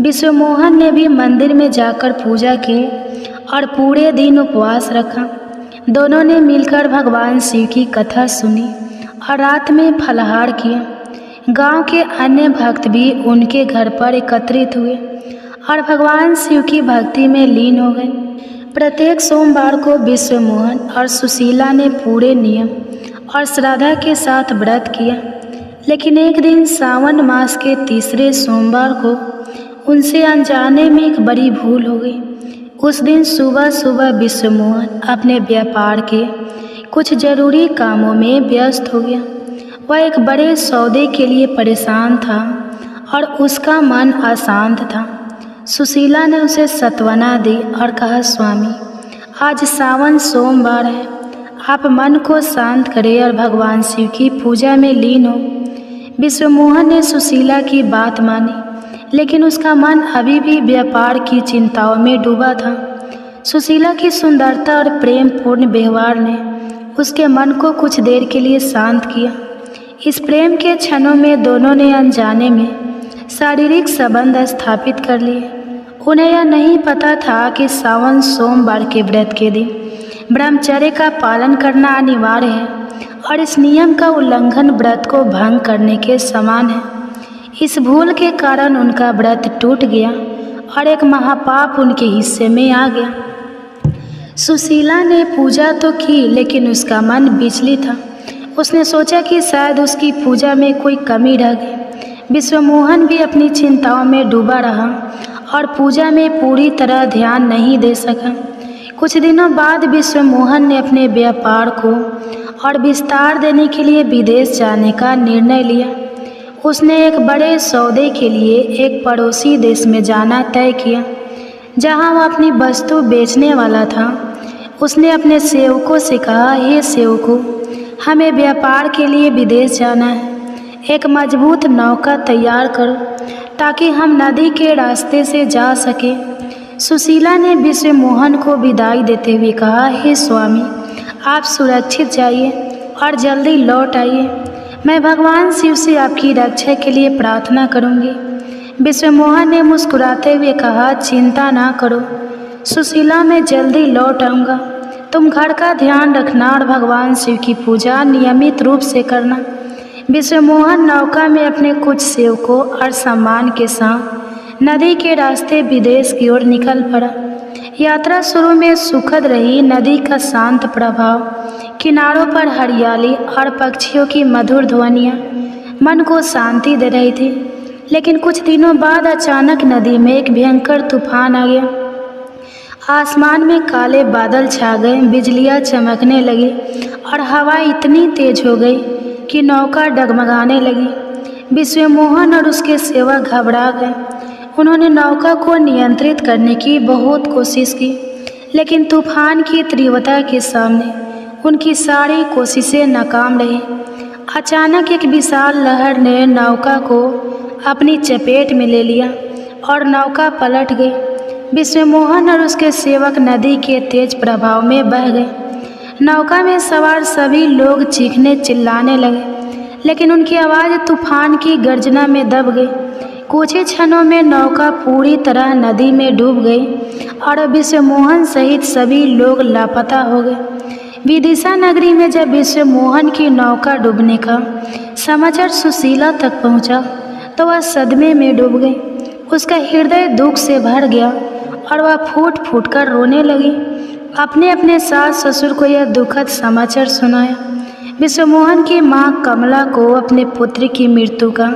विश्वमोहन ने भी मंदिर में जाकर पूजा की और पूरे दिन उपवास रखा। दोनों ने मिलकर भगवान शिव की कथा सुनी और रात में फलाहार किया। गांव के अन्य भक्त भी उनके घर पर एकत्रित हुए और भगवान शिव की भक्ति में लीन हो गए। प्रत्येक सोमवार को विश्वमोहन और सुशीला ने पूरे नियम और श्रद्धा के साथ व्रत किया। लेकिन एक दिन सावन मास के तीसरे सोमवार को उनसे अनजाने में एक बड़ी भूल हो गई। उस दिन सुबह सुबह विश्वमोहन अपने व्यापार के कुछ जरूरी कामों में व्यस्त हो गया। वह एक बड़े सौदे के लिए परेशान था और उसका मन अशांत था। सुशीला ने उसे सांत्वना दी और कहा, स्वामी, आज सावन सोमवार है, आप मन को शांत करें और भगवान शिव की पूजा में लीन हो। विश्वमोहन ने सुशीला की बात मानी, लेकिन उसका मन अभी भी व्यापार की चिंताओं में डूबा था। सुशीला की सुंदरता और प्रेम पूर्ण व्यवहार ने उसके मन को कुछ देर के लिए शांत किया। इस प्रेम के क्षणों में दोनों ने अनजाने में शारीरिक संबंध स्थापित कर लिए। उन्हें यह नहीं पता था कि सावन सोमवार के व्रत के दिन ब्रह्मचर्य का पालन करना अनिवार्य है और इस नियम का उल्लंघन व्रत को भंग करने के समान है। इस भूल के कारण उनका व्रत टूट गया और एक महापाप उनके हिस्से में आ गया। सुशीला ने पूजा तो की, लेकिन उसका मन विचलित था। उसने सोचा कि शायद उसकी पूजा में कोई कमी रह गई। विश्वमोहन भी अपनी चिंताओं में डूबा रहा और पूजा में पूरी तरह ध्यान नहीं दे सका। कुछ दिनों बाद विश्वमोहन ने अपने व्यापार को और विस्तार देने के लिए विदेश जाने का निर्णय लिया। उसने एक बड़े सौदे के लिए एक पड़ोसी देश में जाना तय किया, जहां वह अपनी वस्तु बेचने वाला था। उसने अपने सेवकों से कहा, हे सेवकों, हमें व्यापार के लिए विदेश जाना है। एक मजबूत नौका तैयार करो ताकि हम नदी के रास्ते से जा सकें। सुशीला ने विश्वमोहन को विदाई देते हुए कहा, हे स्वामी, आप सुरक्षित जाइए और जल्दी लौट आइए। मैं भगवान शिव से आपकी रक्षा के लिए प्रार्थना करूंगी। विश्वमोहन ने मुस्कुराते हुए कहा, चिंता ना करो सुशीला, मैं जल्दी लौट आऊँगा। तुम घर का ध्यान रखना और भगवान शिव की पूजा नियमित रूप से करना। विश्वमोहन नौका में अपने कुछ सेवकों और सामान के साथ नदी के रास्ते विदेश की ओर निकल पड़ा। यात्रा शुरू में सुखद रही। नदी का शांत प्रभाव, किनारों पर हरियाली और पक्षियों की मधुर ध्वनियाँ मन को शांति दे रही थी। लेकिन कुछ दिनों बाद अचानक नदी में एक भयंकर तूफान आ गया। आसमान में काले बादल छा गए, बिजलियाँ चमकने लगी और हवा इतनी तेज हो गई कि नौका डगमगाने लगी। विश्वमोहन और उसके सेवक घबरा गए। उन्होंने नौका को नियंत्रित करने की बहुत कोशिश की, लेकिन तूफान की तीव्रता के सामने उनकी सारी कोशिशें नाकाम रही। अचानक एक विशाल लहर ने नौका को अपनी चपेट में ले लिया और नौका पलट गई। विश्वमोहन और उसके सेवक नदी के तेज प्रभाव में बह गए। नौका में सवार सभी लोग चीखने चिल्लाने लगे, लेकिन उनकी आवाज़ तूफान की गर्जना में दब गई। कुछ ही क्षणों में नौका पूरी तरह नदी में डूब गई और विश्वमोहन सहित सभी लोग लापता हो गए। विदिशा नगरी में जब विश्वमोहन की नौका डूबने का समाचार सुशीला तक पहुंचा, तो वह सदमे में डूब गई। उसका हृदय दुख से भर गया और वह फूट फूट कर रोने लगी। अपने अपने सास ससुर को यह दुखद समाचार सुनाया। विश्वमोहन की माँ कमला को अपने पुत्र की मृत्यु का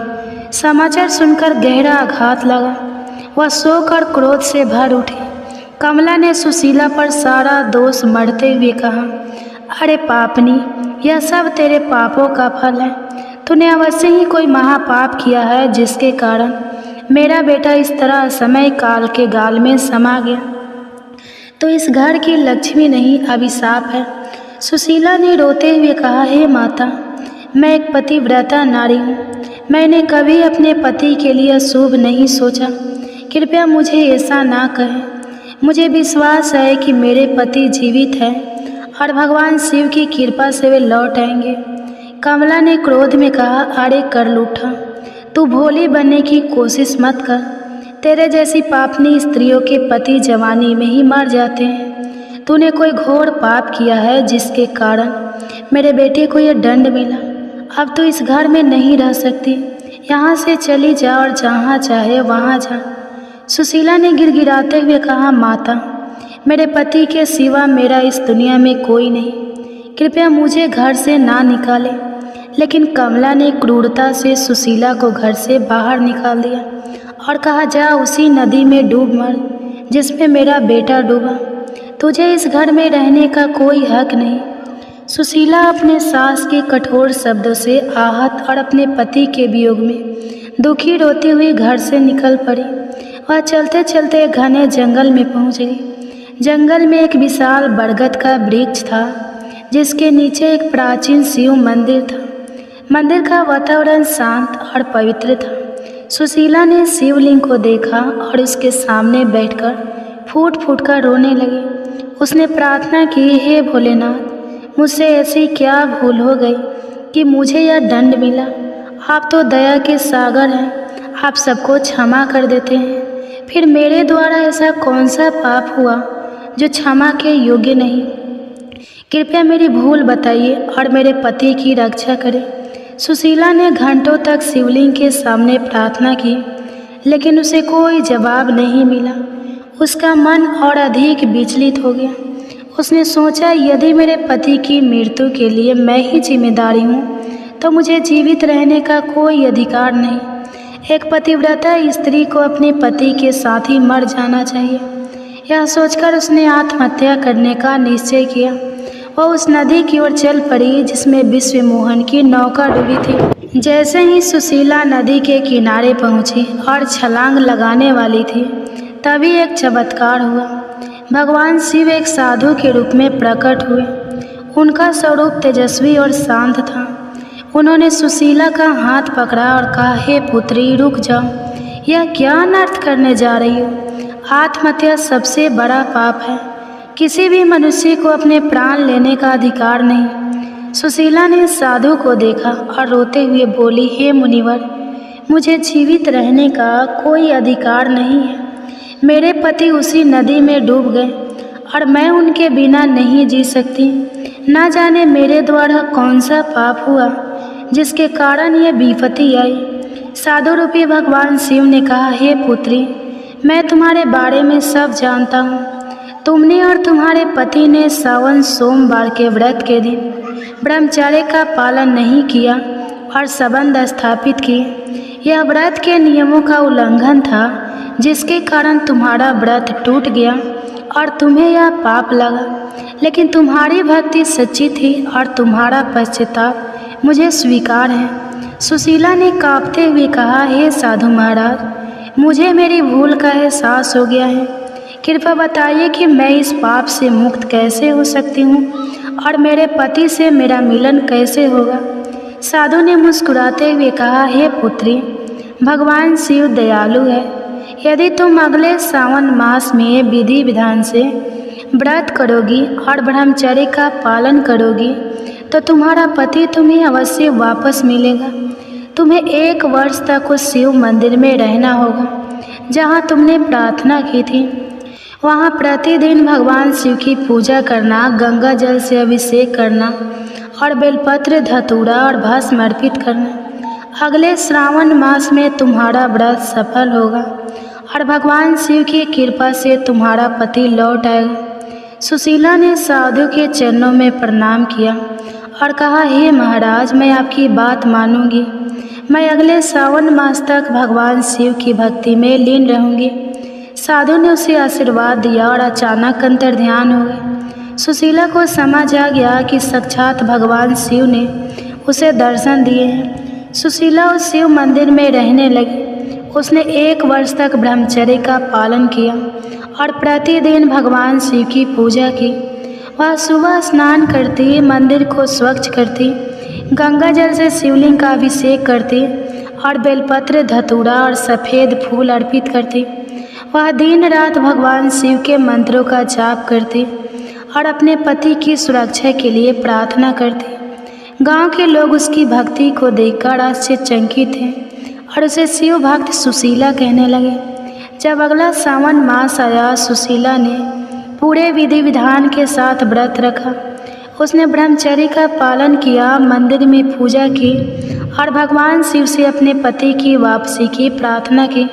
समाचार सुनकर गहरा आघात लगा। वह शोक और क्रोध से भर उठी। कमला ने सुशीला पर सारा दोष मढ़ते हुए कहा, अरे पापनी, यह सब तेरे पापों का फल है। तूने अवश्य ही कोई महापाप किया है, जिसके कारण मेरा बेटा इस तरह समय काल के गाल में समा गया। तो इस घर की लक्ष्मी नहीं, अभिशाप है। सुशीला ने रोते हुए कहा, हे माता, मैं एक पतिव्रता नारी हूँ। मैंने कभी अपने पति के लिए अशुभ नहीं सोचा। कृपया मुझे ऐसा ना कहें। मुझे विश्वास है कि मेरे पति जीवित हैं और भगवान शिव की कृपा से वे लौट आएंगे। कमला ने क्रोध में कहा, अरे कर लूठा, तू भोली बनने की कोशिश मत कर। तेरे जैसी पापनी स्त्रियों के पति जवानी में ही मर जाते हैं। तूने कोई घोर पाप किया है जिसके कारण मेरे बेटे को यह दंड मिला। अब तू इस घर में नहीं रह सकती, यहाँ से चली जा और जहाँ चाहे वहाँ जा। सुशीला ने गिड़गिड़ाते हुए कहा, माता, मेरे पति के सिवा मेरा इस दुनिया में कोई नहीं, कृपया मुझे घर से ना निकाले। लेकिन कमला ने क्रूरता से सुशीला को घर से बाहर निकाल दिया और कहा, जा उसी नदी में डूब मर जिसमें मेरा बेटा डूबा। तुझे इस घर में रहने का कोई हक नहीं। सुशीला अपने सास के कठोर शब्दों से आहत और अपने पति के वियोग में दुखी रोती हुई घर से निकल पड़ी। वह चलते चलते एक घने जंगल में पहुंच गई। जंगल में एक विशाल बरगद का वृक्ष था जिसके नीचे एक प्राचीन शिव मंदिर था। मंदिर का वातावरण शांत और पवित्र था। सुशीला ने शिवलिंग को देखा और उसके सामने बैठकर फूट फूट कर रोने लगी। उसने प्रार्थना की, हे भोलेनाथ, मुझसे ऐसी क्या भूल हो गई कि मुझे यह दंड मिला। आप तो दया के सागर हैं, आप सबको क्षमा कर देते हैं। फिर मेरे द्वारा ऐसा कौन सा पाप हुआ जो क्षमा के योग्य नहीं? कृपया मेरी भूल बताइए और मेरे पति की रक्षा करें। सुशीला ने घंटों तक शिवलिंग के सामने प्रार्थना की, लेकिन उसे कोई जवाब नहीं मिला। उसका मन और अधिक विचलित हो गया। उसने सोचा, यदि मेरे पति की मृत्यु के लिए मैं ही जिम्मेदारी हूँ तो मुझे जीवित रहने का कोई अधिकार नहीं। एक पतिव्रता स्त्री को अपने पति के साथ ही मर जाना चाहिए। यह सोचकर उसने आत्महत्या करने का निश्चय किया। वह उस नदी की ओर चल पड़ी जिसमें विश्वमोहन की नौका डूबी थी। जैसे ही सुशीला नदी के किनारे पहुंची और छलांग लगाने वाली थी, तभी एक चमत्कार हुआ। भगवान शिव एक साधु के रूप में प्रकट हुए। उनका स्वरूप तेजस्वी और शांत था। उन्होंने सुशीला का हाथ पकड़ा और कहा, हे पुत्री, रुक जाओ, यह क्या अनर्थ करने जा रही हो? आत्महत्या सबसे बड़ा पाप है। किसी भी मनुष्य को अपने प्राण लेने का अधिकार नहीं। सुशीला ने साधु को देखा और रोते हुए बोली, हे मुनिवर, मुझे जीवित रहने का कोई अधिकार नहीं है। मेरे पति उसी नदी में डूब गए और मैं उनके बिना नहीं जी सकती। न जाने मेरे द्वारा कौन सा पाप हुआ जिसके कारण ये विपत्ति आई। साधु रूपी भगवान शिव ने कहा, हे पुत्री, मैं तुम्हारे बारे में सब जानता हूँ। तुमने और तुम्हारे पति ने सावन सोमवार के व्रत के दिन ब्रह्मचर्य का पालन नहीं किया और संबंध स्थापित किए। यह व्रत के नियमों का उल्लंघन था, जिसके कारण तुम्हारा व्रत टूट गया और तुम्हें यह पाप लगा। लेकिन तुम्हारी भक्ति सच्ची थी और तुम्हारा पश्चाताप मुझे स्वीकार है। सुशीला ने कांपते हुए कहा, हे साधु महाराज, मुझे मेरी भूल का एहसास हो गया है। कृपया बताइए कि मैं इस पाप से मुक्त कैसे हो सकती हूँ और मेरे पति से मेरा मिलन कैसे होगा? साधु ने मुस्कुराते हुए कहा, हे पुत्री, भगवान शिव दयालु है। यदि तुम अगले सावन मास में विधि विधान से व्रत करोगी और ब्रह्मचर्य का पालन करोगी तो तुम्हारा पति तुम्हें अवश्य वापस मिलेगा। तुम्हें 1 वर्ष तक उस शिव मंदिर में रहना होगा जहाँ तुमने प्रार्थना की थी। वहाँ प्रतिदिन भगवान शिव की पूजा करना, गंगा जल से अभिषेक करना और बेलपत्र, धतूरा और भस्म अर्पित करना। अगले श्रावण मास में तुम्हारा व्रत सफल होगा और भगवान शिव की कृपा से तुम्हारा पति लौट आएगा। सुशीला ने साधु के चरणों में प्रणाम किया और कहा, हे महाराज, मैं आपकी बात मानूंगी। मैं अगले सावन मास तक भगवान शिव की भक्ति में लीन रहूंगी। साधु ने उसे आशीर्वाद दिया और अचानक अंतर्ध्यान हो गए। सुशीला को समझ आ गया कि साक्षात भगवान शिव ने उसे दर्शन दिए हैं। सुशीला उस शिव मंदिर में रहने लगी। उसने 1 वर्ष तक ब्रह्मचर्य का पालन किया और प्रतिदिन भगवान शिव की पूजा की। वह सुबह स्नान करती, मंदिर को स्वच्छ करती, गंगा जल से शिवलिंग का अभिषेक करती और बेलपत्र, धतूरा और सफ़ेद फूल अर्पित करती। वह दिन रात भगवान शिव के मंत्रों का जाप करती और अपने पति की सुरक्षा के लिए प्रार्थना करती। गांव के लोग उसकी भक्ति को देखकर आश्चर्यचकित थे और उसे शिव भक्त सुशीला कहने लगे। जब अगला सावन मास आया, सुशीला ने पूरे विधि विधान के साथ व्रत रखा। उसने ब्रह्मचर्य का पालन किया, मंदिर में पूजा की और भगवान शिव से अपने पति की वापसी की प्रार्थना की।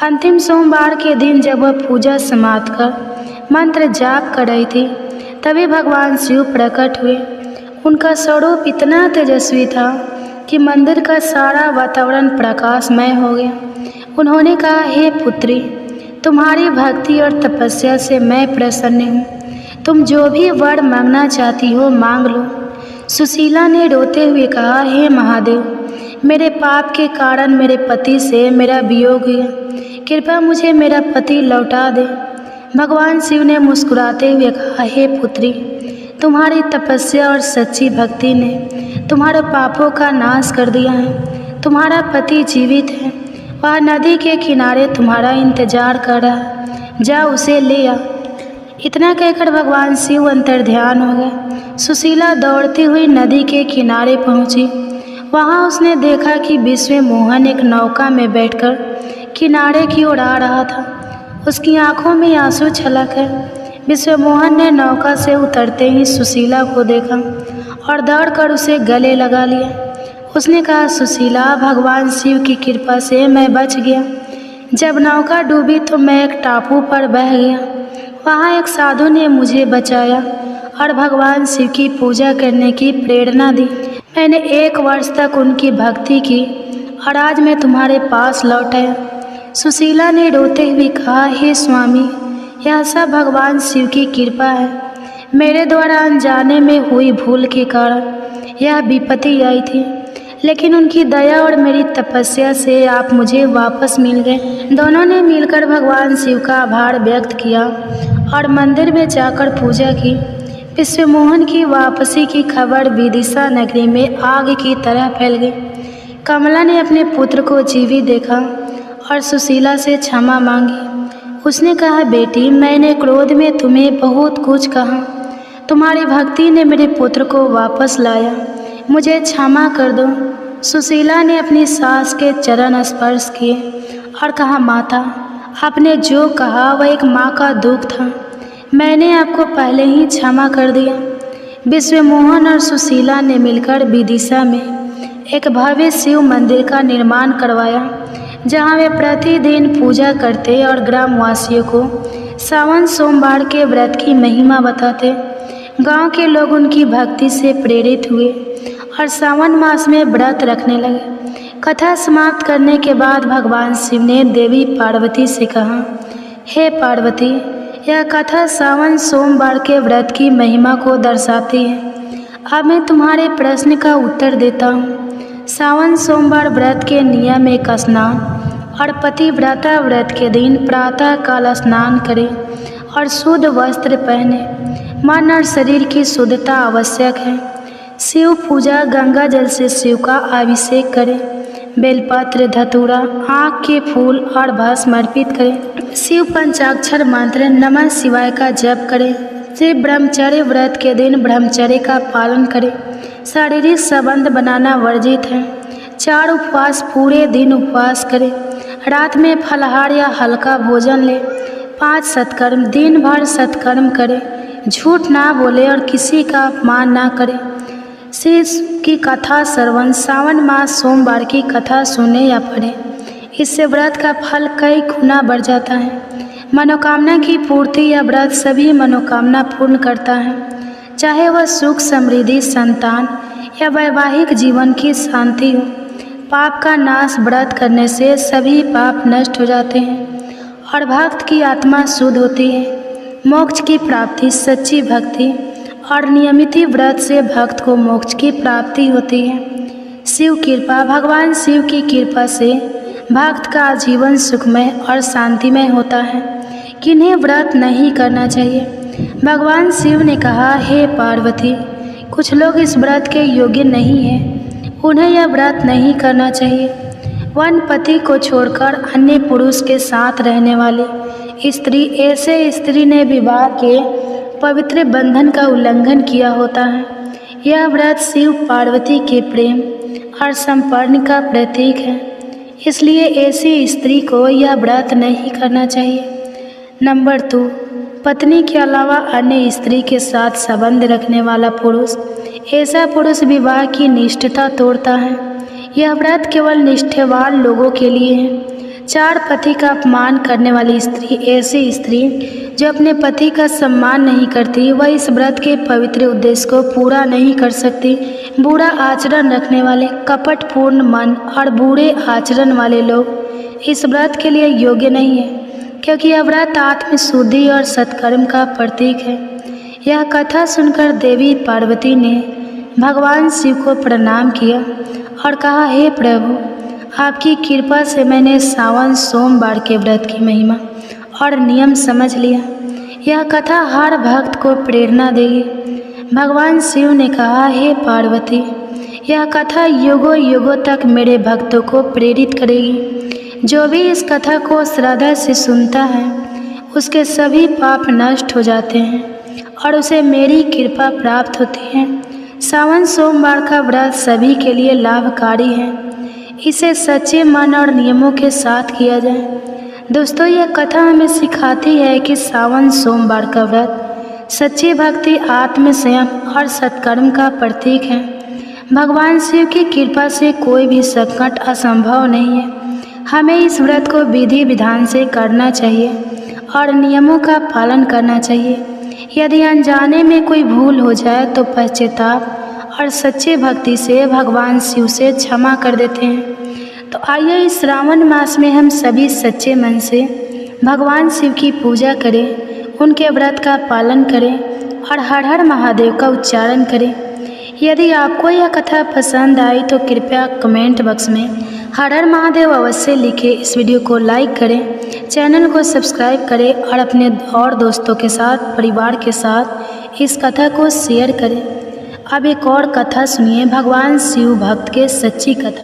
अंतिम सोमवार के दिन जब वह पूजा समाप्त कर मंत्र जाप कर रही थी, तभी भगवान शिव प्रकट हुए। उनका स्वरूप इतना तेजस्वी था कि मंदिर का सारा वातावरण प्रकाशमय हो गया। उन्होंने कहा, हे पुत्री, तुम्हारी भक्ति और तपस्या से मैं प्रसन्न हूँ। तुम जो भी वर मांगना चाहती हो मांग लो। सुशीला ने रोते हुए कहा, हे महादेव, मेरे पाप के कारण मेरे पति से मेरा वियोग हुआ। कृपया मुझे मेरा पति लौटा दे। भगवान शिव ने मुस्कुराते हुए कहा, हे पुत्री, तुम्हारी तपस्या और सच्ची भक्ति ने तुम्हारे पापों का नाश कर दिया है। तुम्हारा पति जीवित है, वह नदी के किनारे तुम्हारा इंतजार कर रहा है, जा उसे ले आ। इतना कहकर भगवान शिव अंतर्ध्यान हो गए। सुशीला दौड़ती हुई नदी के किनारे पहुंची। वहां उसने देखा कि विश्व मोहन एक नौका में बैठकर किनारे की ओर आ रहा था। उसकी आंखों में आंसू छलक है। विश्व मोहन ने नौका से उतरते ही सुशीला को देखा और दौड़कर उसे गले लगा लिया। उसने कहा, सुशीला, भगवान शिव की कृपा से मैं बच गया। जब नौका डूबी तो मैं एक टापू पर बह गया। वहाँ एक साधु ने मुझे बचाया और भगवान शिव की पूजा करने की प्रेरणा दी। मैंने 1 वर्ष तक उनकी भक्ति की और आज मैं तुम्हारे पास लौट आया। सुशीला ने रोते हुए कहा, हे स्वामी, यह सब भगवान शिव की कृपा है। मेरे द्वारा अनजाने में हुई भूल के कारण यह विपत्ति आई थी, लेकिन उनकी दया और मेरी तपस्या से आप मुझे वापस मिल गए। दोनों ने मिलकर भगवान शिव का आभार व्यक्त किया और मंदिर में जाकर पूजा की। विश्व मोहन की वापसी की खबर विदिशा नगरी में आग की तरह फैल गई। कमला ने अपने पुत्र को जीवित देखा और सुशीला से क्षमा मांगी। उसने कहा, बेटी, मैंने क्रोध में तुम्हें बहुत कुछ कहा। तुम्हारी भक्ति ने मेरे पुत्र को वापस लाया। मुझे क्षमा कर दो। सुशीला ने अपनी सास के चरण स्पर्श किए और कहा, माता, आपने जो कहा वह एक माँ का दुख था। मैंने आपको पहले ही क्षमा कर दिया। विश्व मोहन और सुशीला ने मिलकर विदिशा में एक भव्य शिव मंदिर का निर्माण करवाया, जहाँ वे प्रतिदिन पूजा करते और ग्रामवासियों को सावन सोमवार के व्रत की महिमा बताते। गांव के लोग उनकी भक्ति से प्रेरित हुए और सावन मास में व्रत रखने लगे। कथा समाप्त करने के बाद भगवान शिव ने देवी पार्वती से कहा, हे पार्वती, यह कथा सावन सोमवार के व्रत की महिमा को दर्शाती है। अब मैं तुम्हारे प्रश्न का उत्तर देता हूँ। सावन सोमवार व्रत के नियम एक स्नान और पतिव्रता व्रत के दिन प्रातः काल स्नान करें और शुद्ध वस्त्र पहने। मन और शरीर की शुद्धता आवश्यक है। शिव पूजा, गंगा जल से शिव का अभिषेक करें। बेलपत्र, धतूरा, आँख के फूल और भस्म अर्पित करें। शिव पंचाक्षर मंत्र नमः शिवाय का जप करें। शिव ब्रह्मचर्य व्रत के दिन ब्रह्मचर्य का पालन करें। शारीरिक संबंध बनाना वर्जित है। 4 उपवास, पूरे दिन उपवास करें। रात में फलाहार या हल्का भोजन लें। 5 सत्कर्म, दिन भर सत्कर्म करें। झूठ ना बोले और किसी का अपमान ना करें। शिव की कथा श्रवण, सावन मास सोमवार की कथा सुने या पढ़ें। इससे व्रत का फल कई गुना बढ़ जाता है। मनोकामना की पूर्ति या व्रत सभी मनोकामना पूर्ण करता है, चाहे वह सुख, समृद्धि, संतान या वैवाहिक जीवन की शांति हो। पाप का नाश व्रत करने से सभी पाप नष्ट हो जाते हैं और भक्त की आत्मा शुद्ध होती है। मोक्ष की प्राप्ति, सच्ची भक्ति और नियमित व्रत से भक्त को मोक्ष की प्राप्ति होती है। शिव कृपा, भगवान शिव की कृपा से भक्त का जीवन सुखमय और शांतिमय होता है। किन्हें व्रत नहीं करना चाहिए? भगवान शिव ने कहा, हे पार्वती, कुछ लोग इस व्रत के योग्य नहीं हैं, उन्हें यह व्रत नहीं करना चाहिए। वन पति को छोड़कर अन्य पुरुष के साथ रहने वाली स्त्री, ऐसे स्त्री ने विवाह के पवित्र बंधन का उल्लंघन किया होता है। यह व्रत शिव पार्वती के प्रेम और समर्पण का प्रतीक है। इसलिए ऐसी स्त्री को यह व्रत नहीं करना चाहिए। नंबर 2, पत्नी के अलावा अन्य स्त्री के साथ संबंध रखने वाला पुरुष। ऐसा पुरुष विवाह की निष्ठता तोड़ता है। यह व्रत केवल निष्ठावान लोगों के लिए है। 4, पति का अपमान करने वाली स्त्री। ऐसी स्त्री जो अपने पति का सम्मान नहीं करती, वह इस व्रत के पवित्र उद्देश्य को पूरा नहीं कर सकती। बुरा आचरण रखने वाले, कपटपूर्ण मन और बुरे आचरण वाले लोग इस व्रत के लिए योग्य नहीं है, क्योंकि यह व्रत आत्मशुद्धि और सत्कर्म का प्रतीक है। यह कथा सुनकर देवी पार्वती ने भगवान शिव को प्रणाम किया और कहा, हे प्रभु, आपकी कृपा से मैंने सावन सोमवार के व्रत की महिमा और नियम समझ लिया। यह कथा हर भक्त को प्रेरणा देगी। भगवान शिव ने कहा, हे पार्वती, यह कथा युगों युगों तक मेरे भक्तों को प्रेरित करेगी। जो भी इस कथा को श्रद्धा से सुनता है, उसके सभी पाप नष्ट हो जाते हैं और उसे मेरी कृपा प्राप्त होती है। सावन सोमवार का व्रत सभी के लिए लाभकारी है। इसे सच्चे मन और नियमों के साथ किया जाए। दोस्तों, यह कथा हमें सिखाती है कि सावन सोमवार का व्रत सच्ची भक्ति, आत्म संयम और सत्कर्म का प्रतीक है। भगवान शिव की कृपा से कोई भी संकट असंभव नहीं है। हमें इस व्रत को विधि विधान से करना चाहिए और नियमों का पालन करना चाहिए। यदि अनजाने में कोई भूल हो जाए तो पश्चाताप और सच्चे भक्ति से भगवान शिव से क्षमा कर देते हैं। तो आइए इस श्रावण मास में हम सभी सच्चे मन से भगवान शिव की पूजा करें, उनके व्रत का पालन करें और हर हर महादेव का उच्चारण करें। यदि आपको यह कथा पसंद आई तो कृपया कमेंट बॉक्स में हर हर महादेव अवश्य लिखें। इस वीडियो को लाइक करें, चैनल को सब्सक्राइब करें और अपने और दोस्तों के साथ, परिवार के साथ इस कथा को शेयर करें। अब एक और कथा सुनिए, भगवान शिव भक्त के सच्ची कथा।